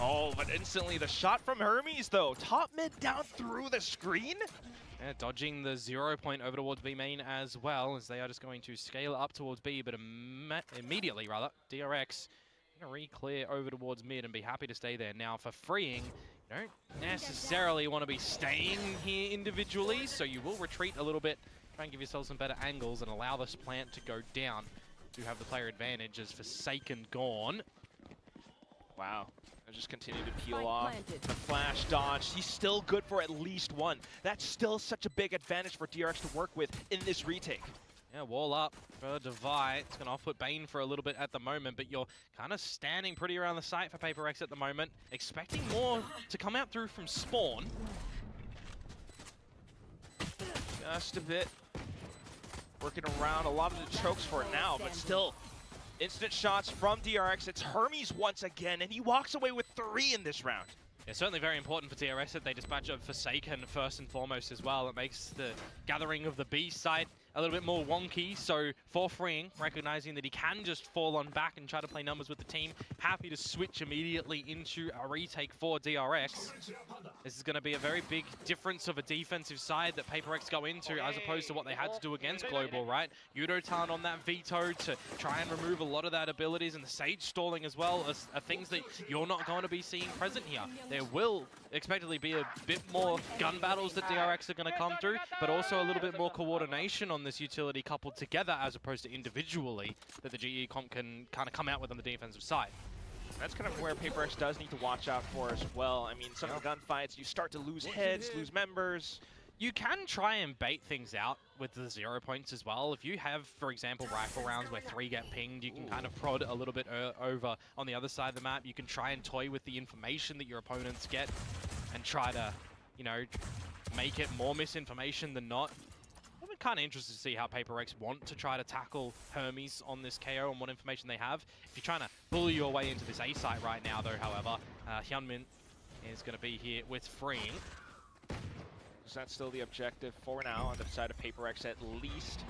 Oh, but instantly the shot from Hermes though. Top mid down through the screen. Yeah, dodging the 0 point over towards B main as well, as they are just going to scale up towards B, but immediately, rather, DRX going to re-clear over towards mid and be happy to stay there. Now, for freeing, you don't necessarily want to be staying here individually, so you will retreat a little bit, try and give yourself some better angles and allow this plant to go down. You have the player advantage as Forsaken gone. Wow. I just continue to peel off the flash dodge. He's still good for at least one. That's still such a big advantage for DRX to work with in this retake. Yeah, wall up for Divide. It's going to off-put Bane for a little bit at the moment, but you're kind of standing pretty around the site for PRX at the moment, expecting more to come out through from spawn. Just a bit. Working around a lot of the chokes for now, but still. Instant shots from DRX. It's Hermes once again, and he walks away with 3 in this round. Yeah, certainly very important for DRX that they dispatch of Forsaken first and foremost as well. It makes the gathering of the B side a little bit more wonky, so for freeing, recognizing that he can just fall on back and try to play numbers with the team, happy to switch immediately into a retake for DRX. This is going to be a very big difference of a defensive side that PRX go into as opposed to what they had to do against Global, right? Yudotan on that veto to try and remove a lot of that abilities, and the Sage stalling as well are things that you're not going to be seeing present here. There will expectedly be a bit more gun battles that DRX are going to come through, but also a little bit more coordination on this utility coupled together as opposed to individually that the GE comp can kind of come out with on the defensive side. That's kind of where PRX does need to watch out for as well. I mean, some of the gunfights, you start to lose heads, lose members. You can try and bait things out with the 0 points as well. If you have, for example, rifle rounds where 3 get pinged, you can kind of prod a little bit over on the other side of the map. You can try and toy with the information that your opponents get and try to, you know, make it more misinformation than not. I'm kind of interested to see how PRX want to try to tackle Hermes on this KO and what information they have. If you're trying to bully your way into this A site right now, though, however, Hyunmin is going to be here with freeing. So that's still the objective for now on the side of PRX at least.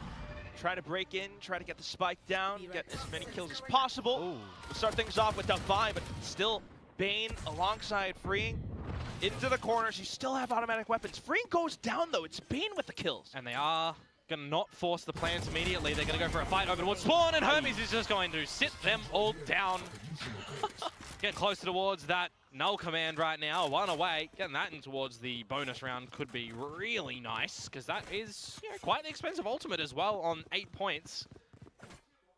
Try to break in, try to get the spike down, get as many kills as possible. We'll start things off with Divine, but still Bane alongside freeing. Into the corners, you still have automatic weapons. Freeing goes down though, it's Bane with the kills. And they are going to not force the plans immediately. They're going to go for a fight over towards spawn, and Hermes is just going to sit them all down. Getting closer towards that null command right now, 1 away. Getting that in towards the bonus round could be really nice, because that is, you know, quite the expensive ultimate as well on 8 points.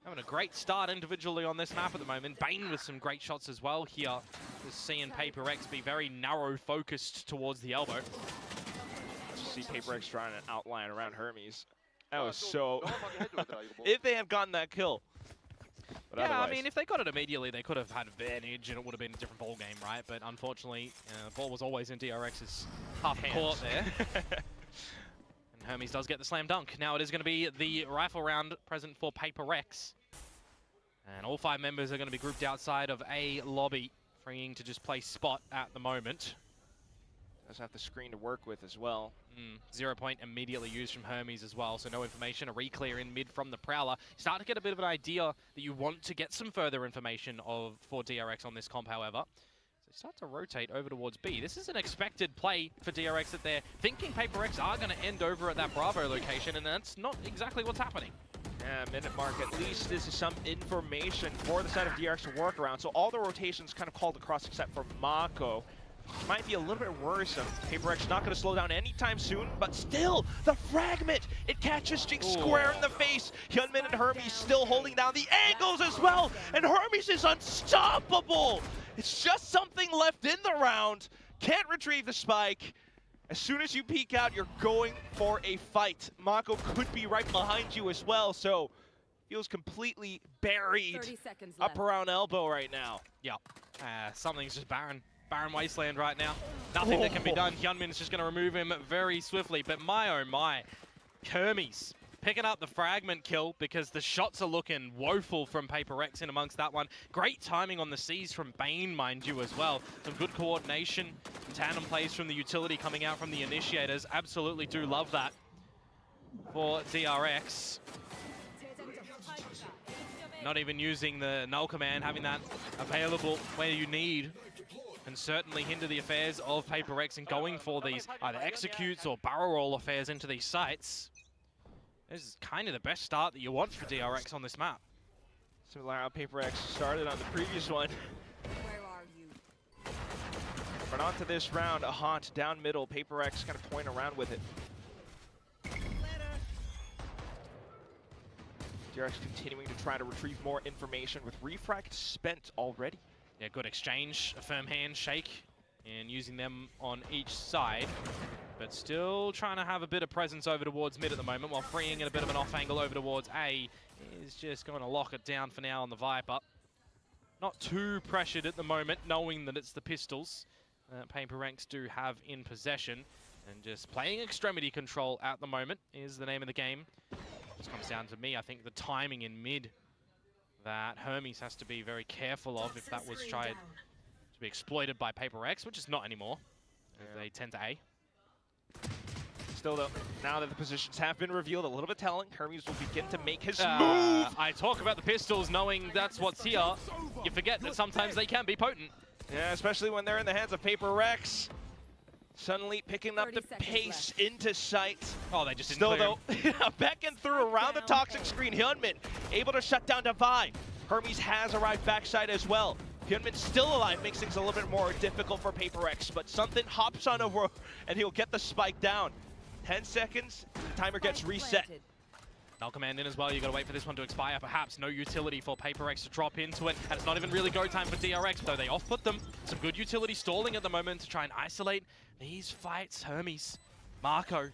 Having a great start individually on this map at the moment. Bane with some great shots as well here. Just seeing PRX be very narrow focused towards the elbow. Just see PRX trying to outline around Hermes. That was so... if they have gotten that kill. But yeah, otherwise... I mean, if they got it immediately, they could have had advantage and it would have been a different ball game, right? But unfortunately, the ball was always in DRX's half court there. And Hermes does get the slam dunk. Now it is going to be the rifle round present for PRX. And all 5 members are going to be grouped outside of a lobby, freeing to just play spot at the moment. Does have the screen to work with as well. 0 point immediately used from Hermes as well, so no information. A re-clear in mid from the Prowler. Start to get a bit of an idea that you want to get some further information for DRX on this comp, however. So start to rotate over towards B. This is an expected play for DRX that they're thinking PRX are going to end over at that Bravo location, and that's not exactly what's happening. Yeah, minute mark. At least this is some information for the side of DRX to work around. So all the rotations kind of called across except for Mako. Might be a little bit worrisome. PRX not going to slow down anytime soon, but still, the fragment! It catches Jinx square in the face. Hyunmin and Hermes still holding down the angles as well, and Hermes is unstoppable! It's just something left in the round. Can't retrieve the spike. As soon as you peek out, you're going for a fight. Mako could be right behind you as well, so feels completely buried up around elbow right now. Yeah, something's just barren barren wasteland right now. Nothing that can be done. Hyunmin's just going to remove him very swiftly. But my oh my, Hermes picking up the fragment kill because the shots are looking woeful from PACIFIC in amongst that one. Great timing on the C's from Bane, mind you, as well. Some good coordination, tandem plays from the utility coming out from the initiators. Absolutely do love that for DRX. Not even using the null command, having that available where you need, and certainly hinder the affairs of PACIFIC and going for these either executes or barrel roll affairs into these sites. This is kind of the best start that you want for DRX on this map. Similar how PACIFIC started on the previous one. Where are you? But on to this round, a haunt down middle. PACIFIC kind of toying around with it. DRX continuing to try to retrieve more information with refract spent already. Yeah, good exchange, a firm handshake, and using them on each side. But still trying to have a bit of presence over towards mid at the moment, while freeing it a bit of an off angle over towards A. Is just going to lock it down for now on the Viper. Not too pressured at the moment, knowing that it's the pistols that PACIFIC do have in possession. And just playing extremity control at the moment is the name of the game. Just comes down to me, I think the timing in mid that Hermes has to be very careful of if that was tried to be exploited by PACIFIC, which is not anymore, as they tend to A. Still though, now that the positions have been revealed, a little bit telling, Hermes will begin to make his move. I talk about the pistols knowing that's what's here. You forget that sometimes they can be potent. Yeah, especially when they're in the hands of PACIFIC. Suddenly picking up the pace into sight. Oh, they just didn't Still clear though, back and through around the toxic screen. Hyunmin able to shut down Divide. Hermes has arrived backside as well. Hyunmin still alive, makes things a little bit more difficult for PACIFIC, but something hops on over and he'll get the spike down. 10 seconds, the timer gets reset. Null command in as well, you gotta wait for this one to expire. Perhaps no utility for PACIFIC to drop into it, and it's not even really go time for DRX, though they off-put them. Some good utility stalling at the moment to try and isolate these fights. Hermes, Marco,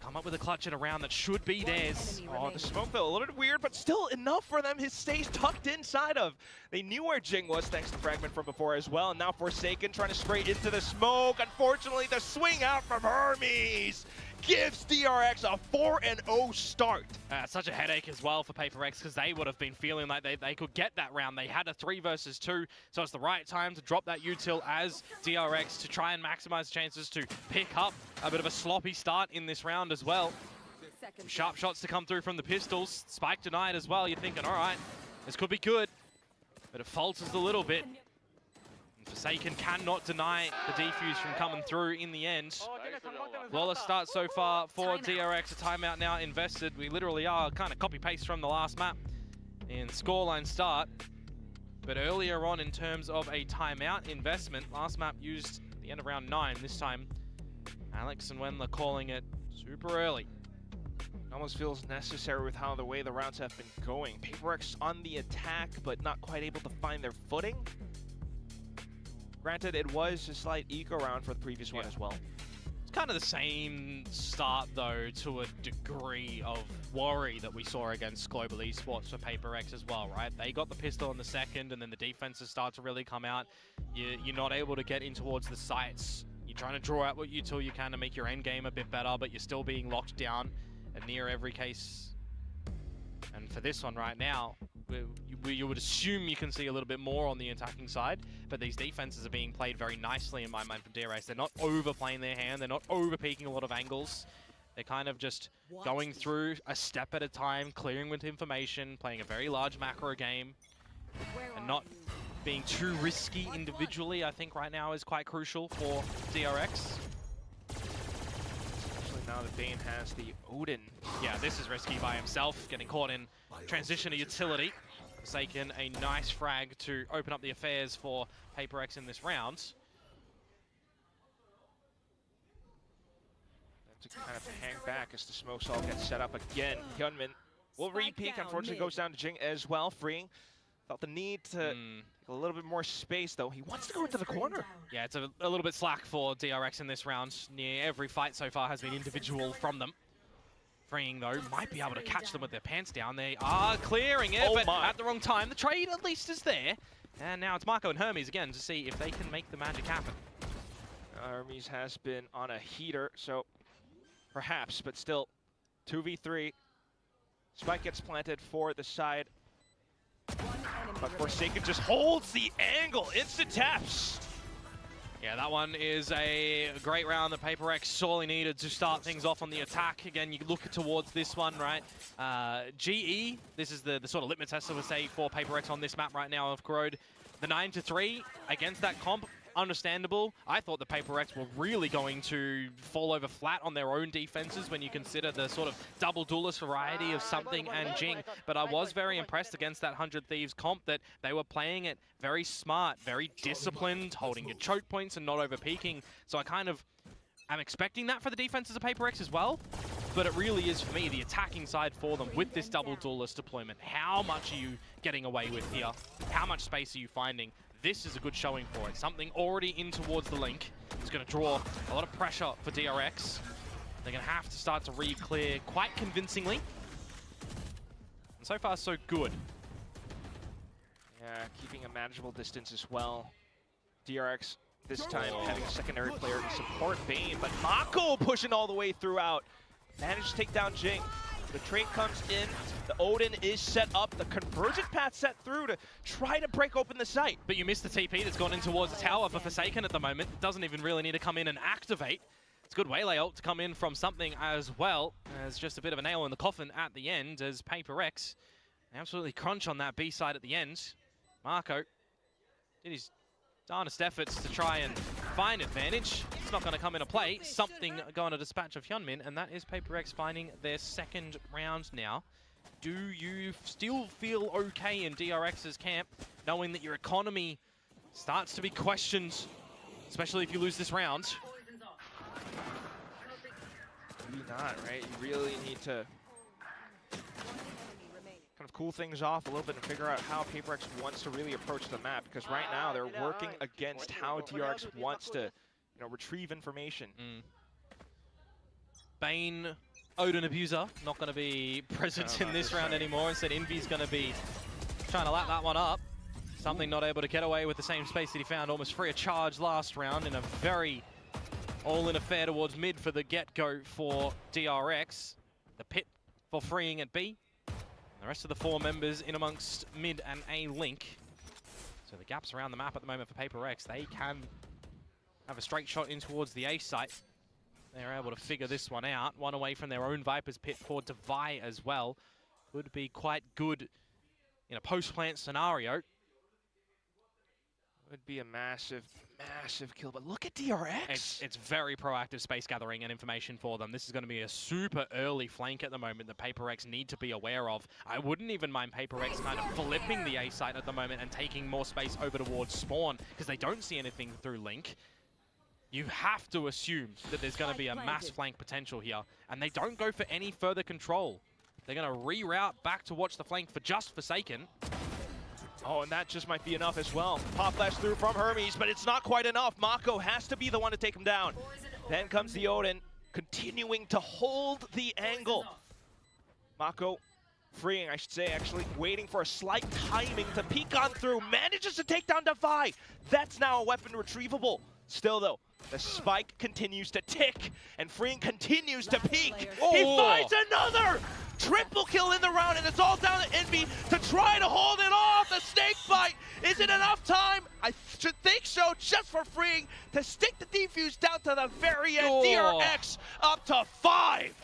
come up with a clutch in a round that should be theirs. Oh, the smoke though, a little bit weird, but still enough for them. His stays tucked inside of. They knew where Jing was thanks to the fragment from before as well, and now Forsaken trying to spray into the smoke. Unfortunately, the swing out from Hermes gives DRX a 4-0 start. Such a headache as well for PACIFIC because they would have been feeling like they could get that round. They had a 3 versus 2, so it's the right time to drop that util as DRX to try and maximize chances to pick up a bit of a sloppy start in this round as well. Some sharp shots to come through from the pistols. Spike denied as well. You're thinking, all right, this could be good, but it falters a little bit. Forsaken cannot deny the defuse from coming through in the end. Flawless start so far for DRX. A timeout now invested. We literally are kind of copy-paste from the last map in scoreline start. But earlier on in terms of a timeout investment, last map used at the end of round 9. This time, Alex and Wendler calling it super early. It almost feels necessary with how the way the rounds have been going. PACIFIC on the attack, but not quite able to find their footing. Granted, it was a slight eco round for the previous one as well. It's kind of the same start, though, to a degree of worry that we saw against Global Esports for PACIFIC as well, right? They got the pistol in the second, and then the defenses start to really come out. You're not able to get in towards the sites. You're trying to draw out what util you can to make your end game a bit better, but you're still being locked down in near every case. And for this one right now, you would assume you can see a little bit more on the attacking side, but these defenses are being played very nicely in my mind from DRX. They're not overplaying their hand, they're not over-peaking a lot of angles. They're kind of just going through a step at a time, clearing with information, playing a very large macro game, and not being too risky individually, I think right now is quite crucial for DRX. Especially now that Bane has the Odin. Yeah, this is risky by himself, getting caught in transition to utility. Forsaken, a nice frag to open up the affairs for PACIFIC in this round. To kind of hang back as the smokes all get set up again. Hyunmin will re-peek, unfortunately goes down to Jing as well, freeing. Felt the need to take a little bit more space though. He wants to go into the corner. Yeah, it's a little bit slack for DRX in this round. Near every fight so far has been individual from them. Freeing though, might be able to catch them with their pants down. They are clearing it, but at the wrong time. The trade at least is there. And now it's Marco and Hermes again to see if they can make the magic happen. Hermes has been on a heater, so perhaps, but still 2v3. Spike gets planted for the side, but Forsaken just holds the angle. Instant taps. Yeah, that one is a great round that PRX sorely needed to start things off on the attack. Again, you look towards this one, right? GE, this is the sort of litmus test, I would say, for PRX on this map right now of Corrode. The 9-3 against that comp, understandable. I thought the PRX were really going to fall over flat on their own defenses when you consider the sort of double duelist variety of Something and Jing. But I was very impressed against that 100 Thieves comp that they were playing it very smart, very disciplined, holding your choke points and not over peaking. So I kind of am expecting that for the defenses of PRX as well. But it really is, for me, the attacking side for them with this double duelist deployment. How much are you getting away with here? How much space are you finding? This is a good showing for it. Something already in towards the link. It's going to draw a lot of pressure for DRX. They're going to have to start to re-clear quite convincingly. And so far, so good. Yeah, keeping a manageable distance as well. DRX this time having a secondary player to support Bane, but Mako pushing all the way throughout. Managed to take down Jing. The trait comes in, the Odin is set up, the convergent path set through to try to break open the site. But you missed the TP that's gone in towards the tower for Forsaken at the moment. It doesn't even really need to come in and activate. It's a good waylay ult to come in from Something as well, as just a bit of a nail in the coffin at the end as PRX absolutely crunch on that B side at the end. Marco did his darnest efforts to try and find advantage. It's not going to come into play. Something going to dispatch of Hyunmin, and that is PRX finding their second round now. Do you still feel okay in DRX's camp, knowing that your economy starts to be questioned, especially if you lose this round? Maybe not, right? You really need to kind of cool things off a little bit and figure out how PRX wants to really approach the map, because right now they're working against how DRX wants to, retrieve information. Bane, Odin Abuser, not going to be present in this round anymore. Instead, Envy's going to be trying to lap that one up. Something not able to get away with the same space that he found almost free of charge last round in a very all-in affair towards mid for the get-go for DRX. The pit for freeing at B. The rest of the four members in amongst mid and A link. So the gaps around the map at the moment for PRX, they can have a straight shot in towards the A site. They're able to figure this one out. One away from their own Viper's pit for Devi as well. Would be quite good in a post-plant scenario. Would be a massive, massive kill, but look at DRX. It's very proactive space gathering and information for them. This is going to be a super early flank at the moment that PRX need to be aware of. I wouldn't even mind PRX kind of flipping the A site at the moment and taking more space over towards spawn, because they don't see anything through link. You have to assume that there's going to be a mass flank potential here, and they don't go for any further control. They're going to reroute back to watch the flank for just Forsaken. Oh, and that just might be enough as well. Pop flash through from Hermes, but it's not quite enough. Mako has to be the one to take him down. Then comes the Odin, continuing to hold the angle. Mako freeing, I should say, actually, waiting for a slight timing to peek on through. Manages to take down Devi. That's now a weapon retrievable. Still, though, the spike continues to tick, and freeing continues to peek. Oh. He finds another triple kill in the round, and it's all down to Envy to try to hold it off. The snake bite. Is it enough time? I should think so, just for freeing to stick the defuse down to the very end. Oh. DRX up to 5.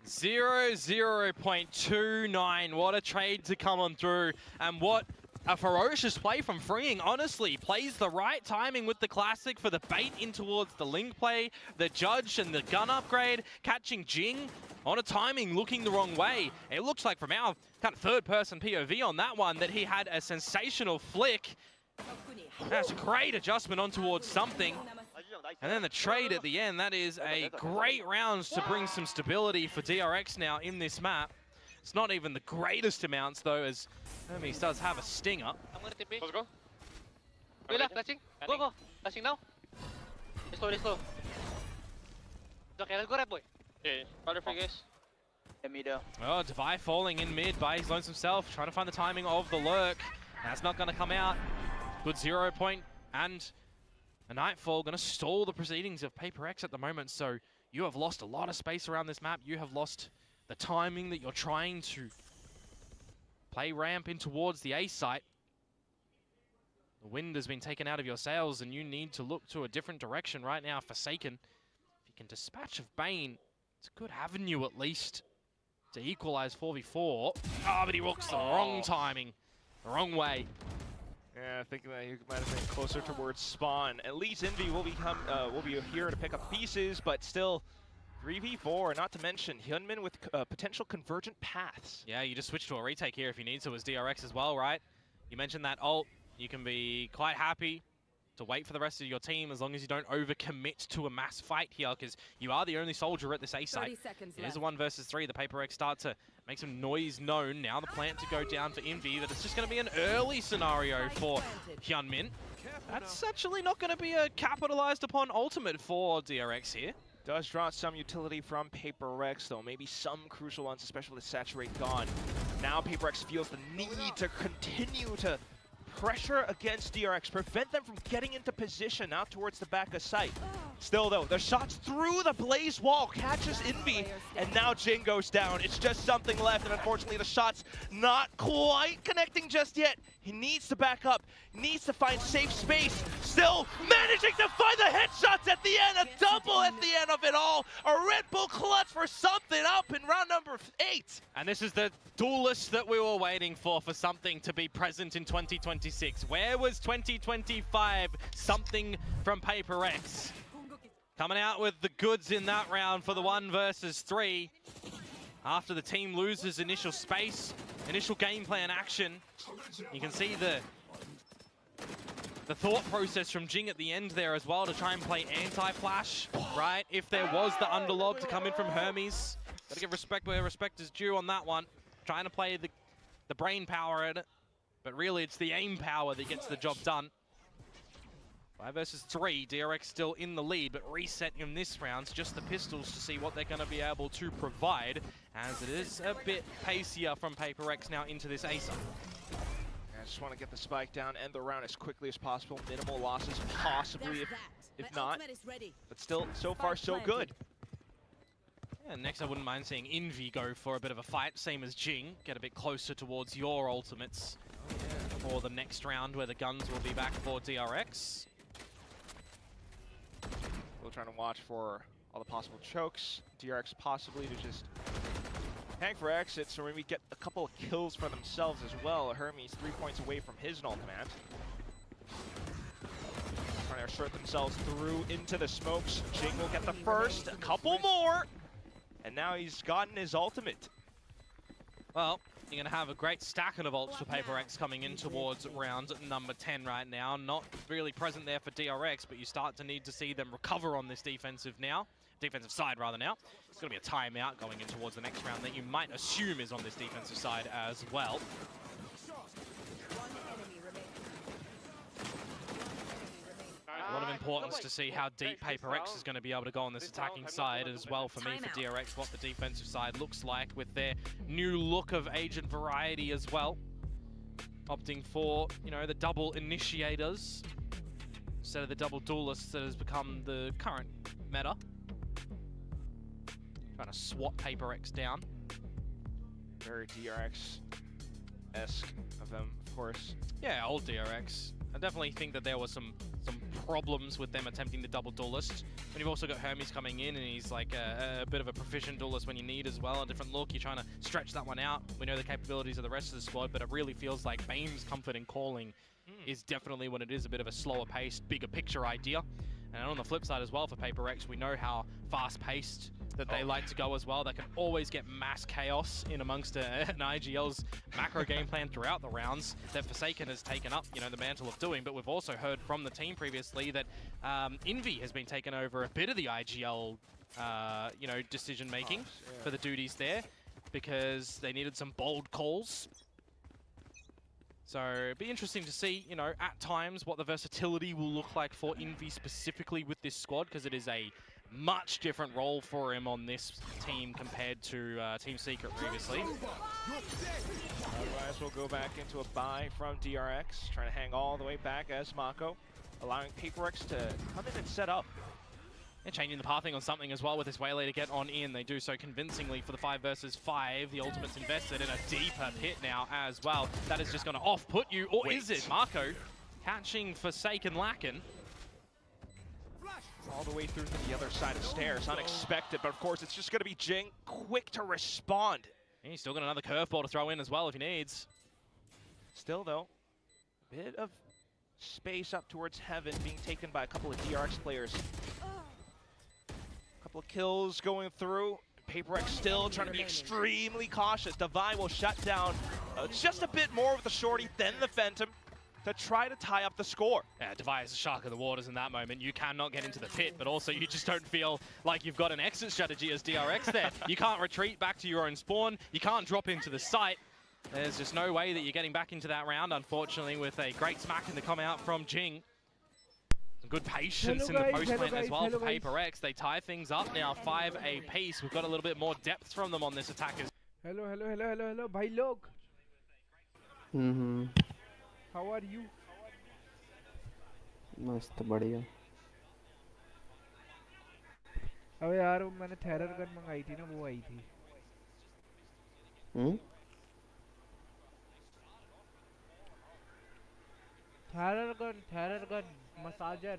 0.29. What a trade to come on through, and what a ferocious play from Freeing, honestly. Plays the right timing with the classic for the bait in towards the link play, the judge and the gun upgrade, catching Jing on a timing looking the wrong way. It looks like from our kind of third-person POV on that one that he had a sensational flick. That's a great adjustment on towards Something. And then the trade at the end, that is a great round to bring some stability for DRX now in this map. It's not even the greatest amounts though, as Hermes does have a stinger. Let's go. Wait, flashing. Go. Flashing now. Let's slow. Okay, let's go right, boy. Yeah. Other free guys. Oh, Devi falling in mid by his lonesome self, trying to find the timing of the lurk. That's not going to come out. Good 0 point and a Nightfall going to stall the proceedings of PACIFIC at the moment. So you have lost a lot of space around this map. You have lost the timing that you're trying to play ramp in towards the A site. The wind has been taken out of your sails and you need to look to a different direction right now. Forsaken, if you can dispatch of Bane, it's a good avenue at least to equalize 4v4. Ah, but he walks the wrong timing, the wrong way. Yeah, I think that he might have been closer towards spawn. At least Envy will be here to pick up pieces, but still 3v4, not to mention Hyunmin with potential convergent paths. Yeah, you just switch to a retake here if you need to as DRX as well, right? You mentioned that ult. You can be quite happy to wait for the rest of your team as long as you don't overcommit to a mass fight here, because you are the only soldier at this A site. It is a 1 versus 3. The PACIFIC start to make some noise known. Now the plant to go down for Envy, but it's just going to be an early scenario for Hyunmin. That's actually not going to be a capitalized upon ultimate for DRX here. Does draw some utility from PACIFIC, though. Maybe some crucial ones, especially with Saturate gone. Now PACIFIC feels the need to continue to pressure against DRX, prevent them from getting into position out towards the back of site. Still though, the shots through the blaze wall catches Envy, and now Jing goes down. It's just something left, and unfortunately the shot's not quite connecting just yet. He needs to back up, needs to find safe space. Still managing to find the headshots at the end, a double at the end of it all. A Red Bull clutch for something up in round number 8. And this is the duelist that we were waiting for something to be present in 2026. Where was 2025? Something from PACIFIC. Coming out with the goods in that round for the 1 versus 3. After the team loses initial space, initial game plan action, you can see the thought process from Jing at the end there as well to try and play anti-flash, right? If there was the underlog to come in from Hermes, gotta give respect where respect is due on that one. Trying to play the brain power at it, but really it's the aim power that gets the job done. 5 versus 3, DRX still in the lead, but reset in this round, just the pistols to see what they're going to be able to provide, as it is a bit pacier from PACIFIC now into this A site. I just want to get the spike down, end the round as quickly as possible. Minimal losses, possibly, if not. But still, so far, so good. Yeah, next I wouldn't mind seeing Envy go for a bit of a fight, same as Jing. Get a bit closer towards your ultimates for the next round, where the guns will be back for DRX. We're trying to watch for all the possible chokes. DRX possibly to just hang for exits, or maybe get a couple of kills for themselves as well. Hermes 3 points away from his null command. Trying to assert themselves through into the smokes. Jing will get the first, a couple more, and now he's gotten his ultimate. Well, you're going to have a great stack of ults for PACIFIC coming in towards round number 10 right now. Not really present there for DRX, but you start to need to see them recover on this defensive side rather now. It's going to be a timeout going in towards the next round that you might assume is on this defensive side as well. A lot of importance to see how deep PACIFIC is going to be able to go on this attacking side as well for me, for DRX, what the defensive side looks like with their new look of agent variety as well. Opting for, you know, the double initiators instead of the double duelists that has become the current meta. Trying to swat PACIFIC down. Very DRX-esque of them, of course. Yeah, old DRX. I definitely think that there was some problems with them attempting the double duelist. When you've also got Hermes coming in and he's like a bit of a proficient duelist when you need as well, a different look, you're trying to stretch that one out. We know the capabilities of the rest of the squad, but it really feels like Bane's comfort in calling is definitely when it is a bit of a slower paced, bigger picture idea. And on the flip side as well for PACIFIC, we know how fast paced that they like to go as well. They can always get mass chaos in amongst an IGL's macro game plan throughout the rounds that Forsaken has taken up, you know, the mantle of doing. But we've also heard from the team previously that Envy has been taken over a bit of the IGL, you know, decision making for the duties there, because they needed some bold calls. So it'd be interesting to see, you know, at times what the versatility will look like for Envy specifically with this squad, because it is a much different role for him on this team compared to Team Secret previously. Otherwise, we'll go back into a buy from DRX, trying to hang all the way back as Mako, allowing PRX to come in and set up. They're changing the pathing on something as well with this Waylay to get on in. They do so convincingly for the 5 versus 5. The ultimate's invested in a deeper pit now as well. That is just going to off-put you, or is it? Mako catching Forsaken Lacken. All the way through to the other side of stairs, unexpected, but of course it's just going to be Jing, quick to respond. And he's still got another curveball to throw in as well if he needs. Still though, a bit of space up towards heaven being taken by a couple of DRX players. A couple of kills going through. PRX still trying to be extremely cautious. Divine will shut down just a bit more with the shorty than the Phantom to try to tie up the score. Yeah, Devi is a shark of the waters in that moment. You cannot get into the pit, but also you just don't feel like you've got an exit strategy as DRX there. You can't retreat back to your own spawn. You can't drop into the site. There's just no way that you're getting back into that round, unfortunately, with a great smacking to come out from Jing. Some good patience in the post lane as well for PRX. They tie things up now, 5 apiece. We've got a little bit more depth from them on this attack. Hello, bhai log. How are you? मस्त बढ़िया. अबे यार वो मैंने थेरर gun मंगाई थी ना, वो आई थी. थेरर गन मसाजर.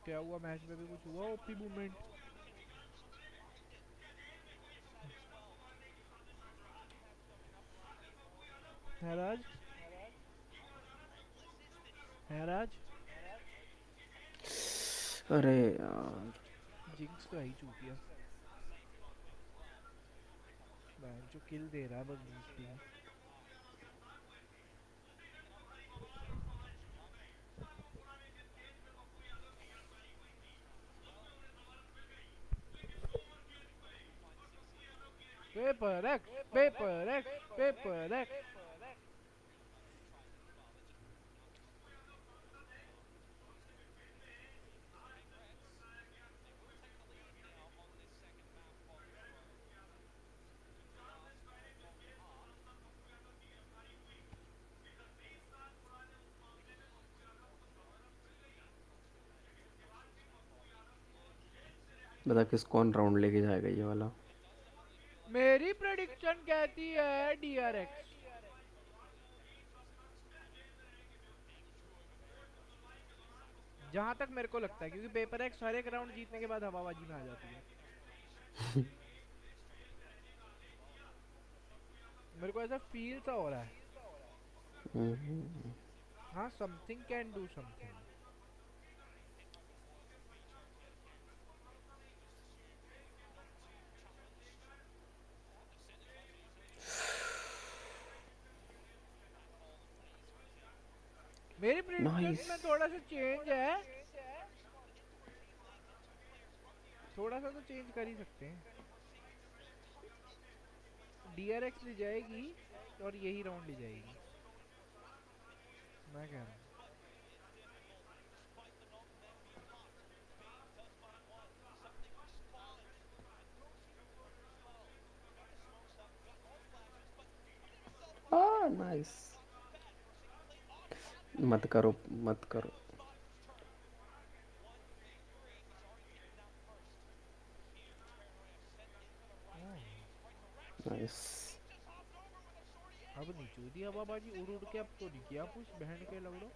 क्या हुआ मैच में भी कुछ हुआ ओपी मूवमेंट? है राज? अरे यार जिंक्स का ही चूतिया. मैन जो किल दे रहा है बस बूस्ट में. PRX. बता किस कौन राउंड लेके जाएगा ये वाला. मेरी प्रेडिक्शन कहती है DRX. जहां तक मेरे को लगता है, क्योंकि PRX हर एक राउंड जीतने के बाद हवाबाजी में आ जाती है. मेरे को ऐसा फील सा हो रहा है. हाँ, समथिंग कैन डू समथिंग. मेरी प्रेडिक्शन में थोड़ा सा चेंज है. थोड़ा सा तो चेंज कर ही सकते हैं. DRX ले जाएगी और यही राउंड ले जाएगी, मैं कह रहा हूँ. नाइस. मत करो. नाइस. अब नहीं चूदी हवाबाजी उड़ के, अब तो नहीं किया पुश बहन के लवड़ो.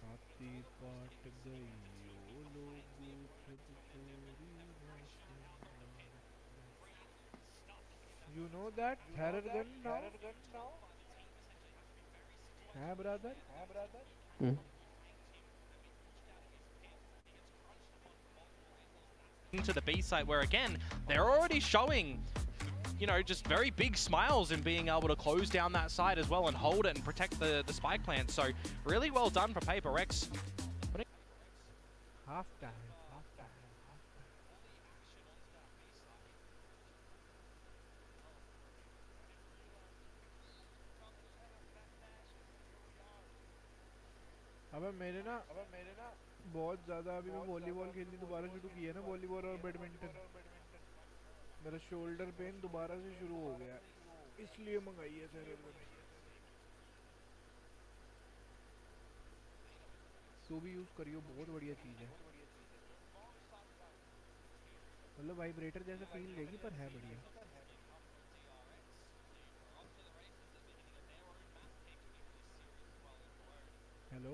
हाथी पाट गई ओ लोग You know that terror gun now? हाँ brother? To the B site where again they're already showing you know, just very big smiles in being able to close down that side as well and hold it and protect the spike plant. So really well done for PRX. Half time half time अबे मेरे ना बहुत ज़्यादा अभी मैं volleyball खेलनी दोबारा शुरू की है ना, वॉलीबॉल और बैडमिंटन। मेरा शोल्डर पेन दोबारा से शुरू हो गया, इसलिए मंगाई है सर। तो भी यूज़ करियो, बहुत बढ़िया चीज़ है। मतलब वाइब्रेटर जैसा फील देगी पर है बढ़िया। हेलो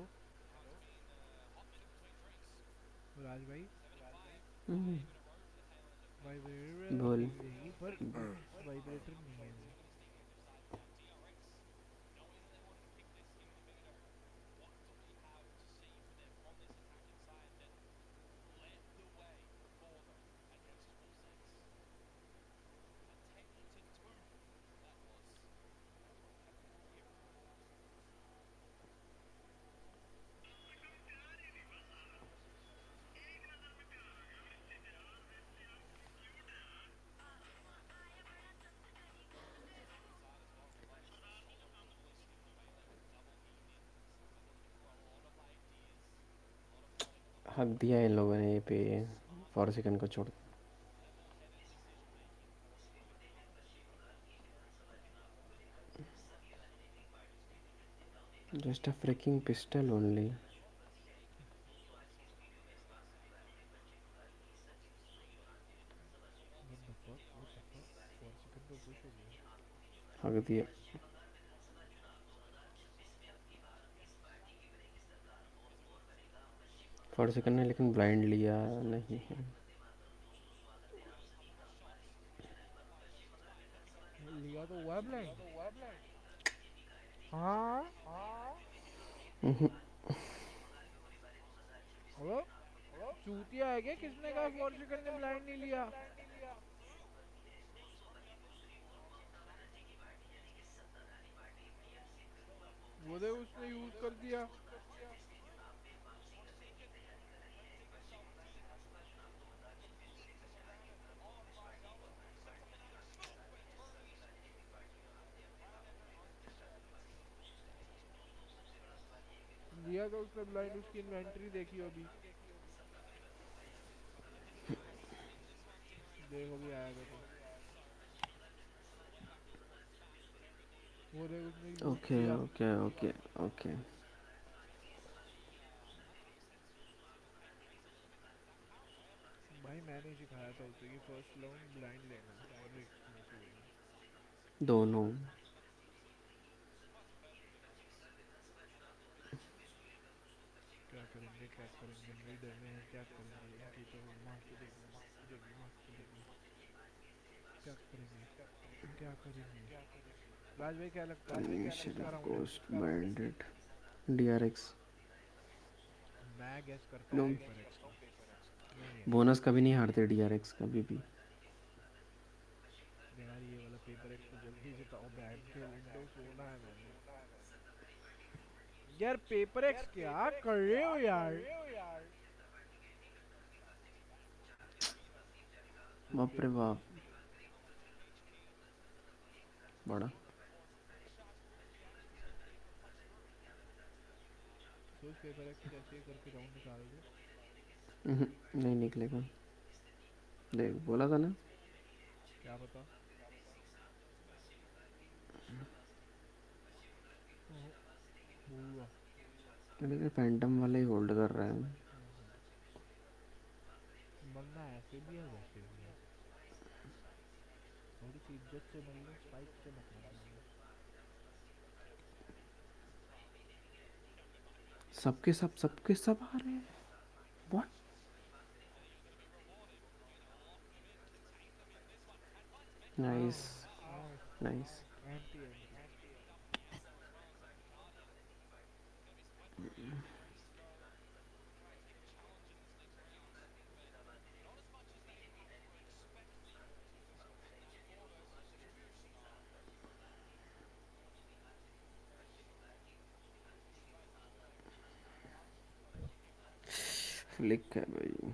राज भाई, वाइब्रेटर बोल। फील देगी पर वाइब्रेटर नहीं है वो। हक दिया इन लोगों ने ये पे 4 सेकंड को छोड़। Just a fricking pistol only. हक दिया 4 सेकंड ने, लेकिन ब्लाइंड लिया नहीं है। लिया तो हुआ ब्लाइंड। हाँ हेलो, चूतिया है क्या? किसने कहा 4 सेकंड ने ब्लाइंड नहीं लिया? वो दे उसने यूज कर दिया। लिया तो उसने ब्लाइंड, उसकी इन्वेंटरी देखी अभी, देखो भी आया तो वो दे उसने यूज ओके किया। Okay okay okay. भाई मैंने सिखाया था उसे कि फर्स्ट राउंड ब्लाइंड लेना, डायरेक्ट नो टू एम। दोनों। क्या करेंगे क्या करेंगे, लीडर में है क्या करेंगे, इनकी तो मार के देगी, मार के देगी, मार के देगी। क्या करेंगे क्या करेंगे? राज भाई क्या लगता है अनलिमिटेड किसका राउंड है? Cost banded DRX. मैं गेस करता हूँ नो, पेपर एक्स का। नहीं है बोनस कभी नहीं हारते डीआरएक्स कभी भी। यार, ये वाला पेपर एक्स तो जल्दी से ताओ बैन के विंडोज होना है मैंने। यार पेपर एक्स क्या कर रहे हो यार? बाप रे बाप, बड़ा। सोच पेपर एक्स कैसे करके राउंड निकाल दे। नहीं निकलेगा, देख बोला था ना। क्या पता। हुआ लेकिन फैंटम वाला ही होल्ड कर रहा है। मरना ऐसे भी है वैसे भी है, थोड़ी सी इज्जत से मर लो, स्पाइक से मत मरना। सबके सब आ रहे हैं। What? Nice nice. Anti anti flick है भाई.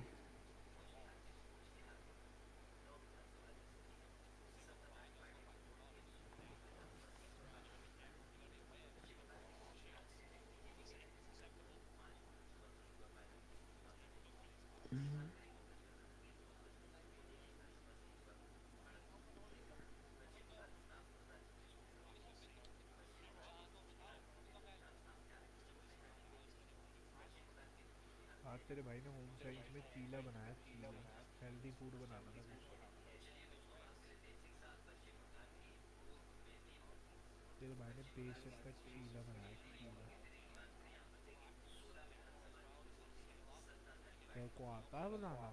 आज तेरे भाई ने होम साइंस में चीला बनाया, चीला हेल्दी फूड बनाना था कुछ. तेरे भाई ने बेसन का चीला बनाया, चीला. तेरे को आता है बनाना?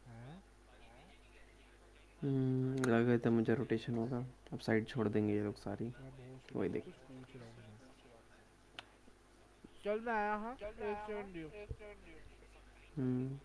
हैं? लग रहा था मुझे रोटेशन होगा. अब साइड छोड़ देंगे ये लोग सारी. मैं बहुत वही बहुत देख. कुछ पूछ रहा हूँ मैं. चल मैं आया. हाँ, एक सेकंड दियो. हम्म.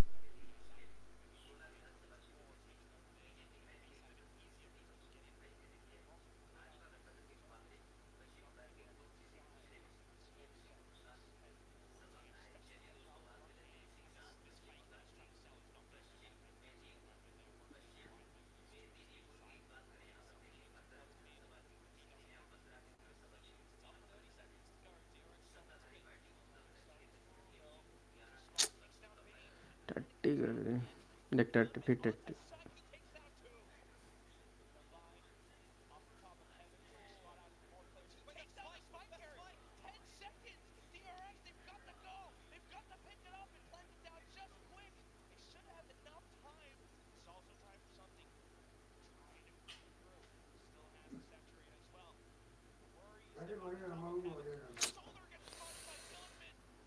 टट्टी कर दे. देख टट्टी टट्टी.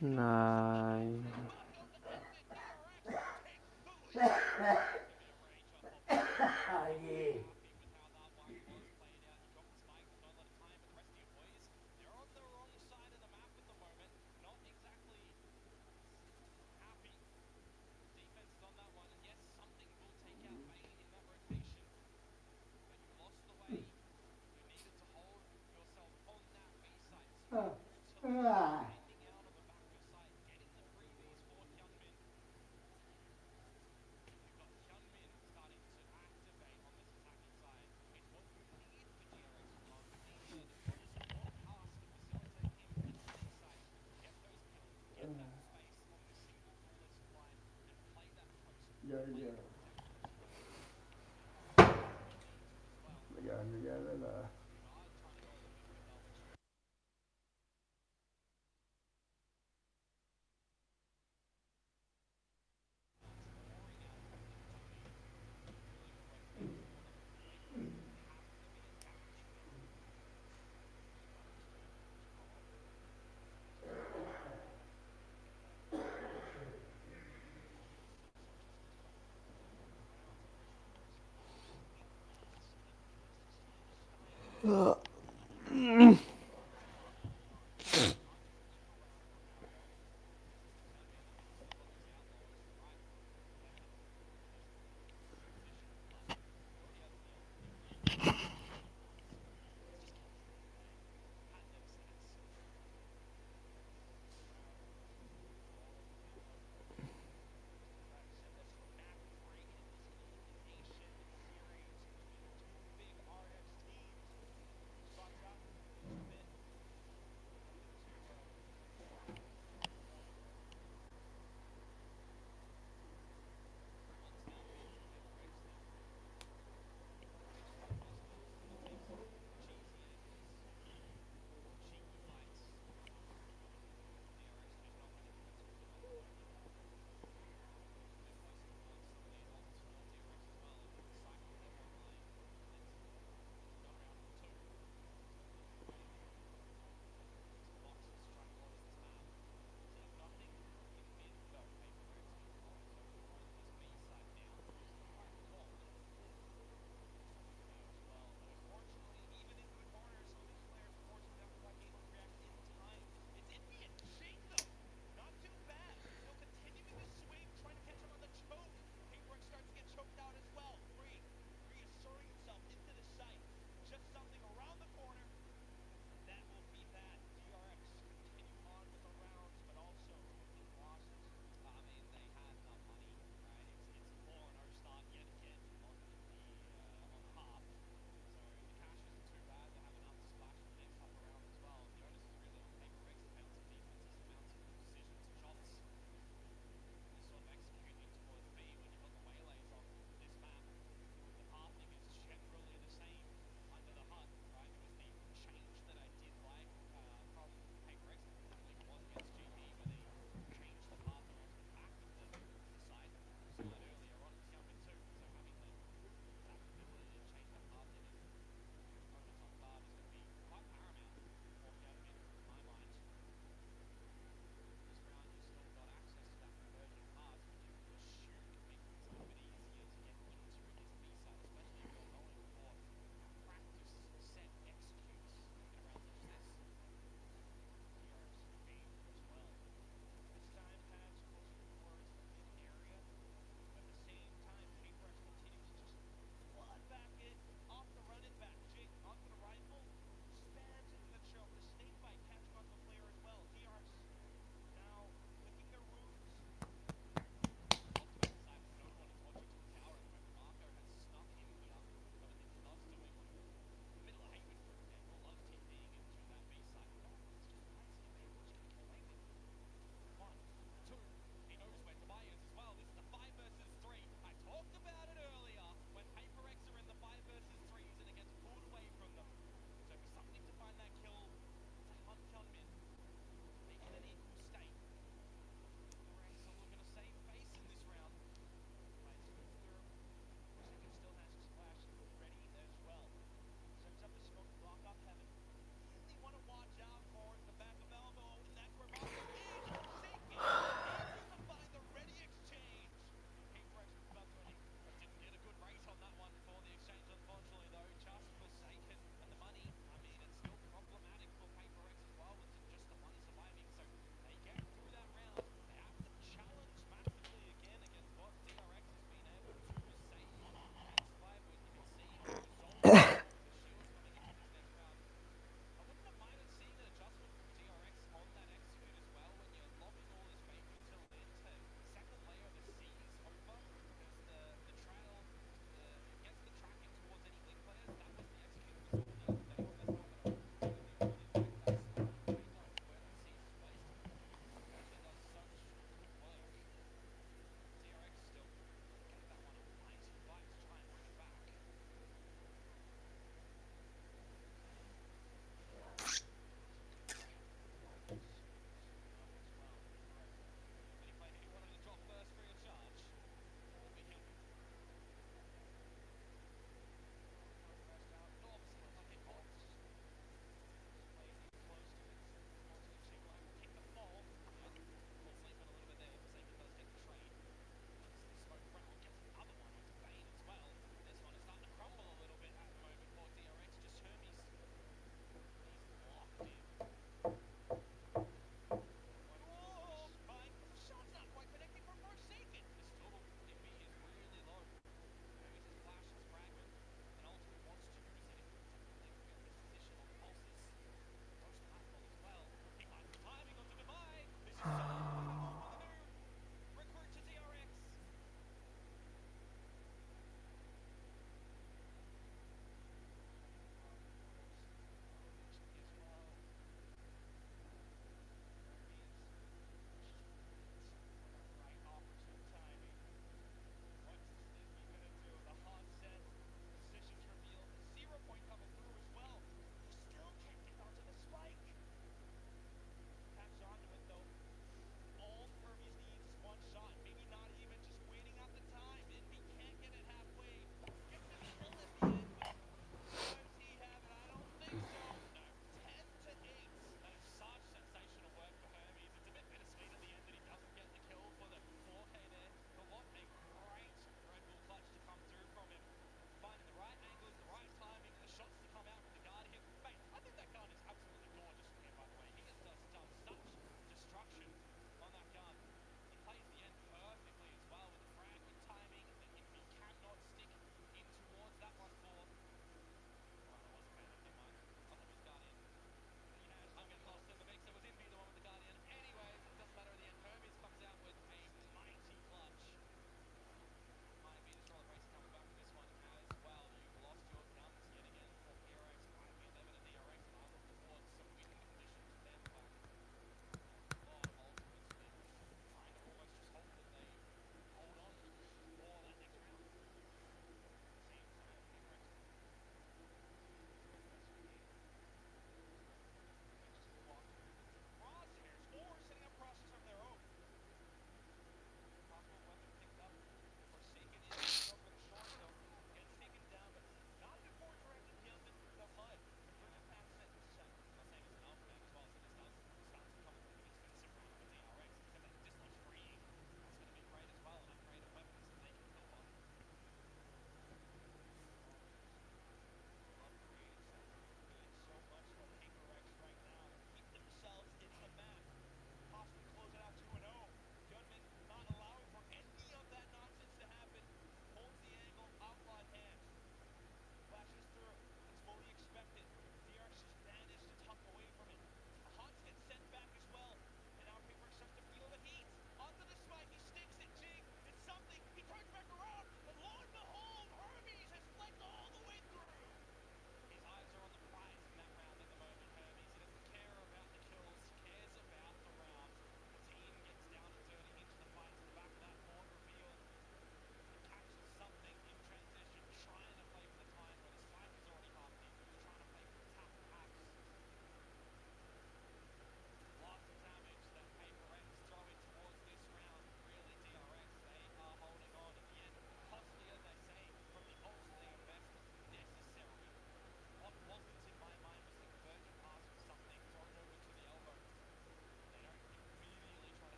Nice.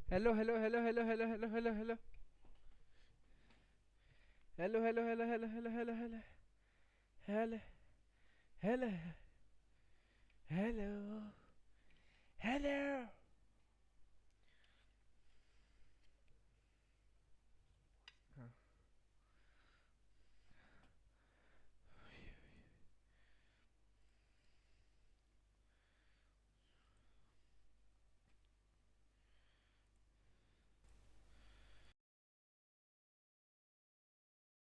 Hello, hello, hello, hello, hello, hello, hello, hello. Hello, hello, hello, hello, hello, hello, hello. Hello. Hello. Hello. Hello.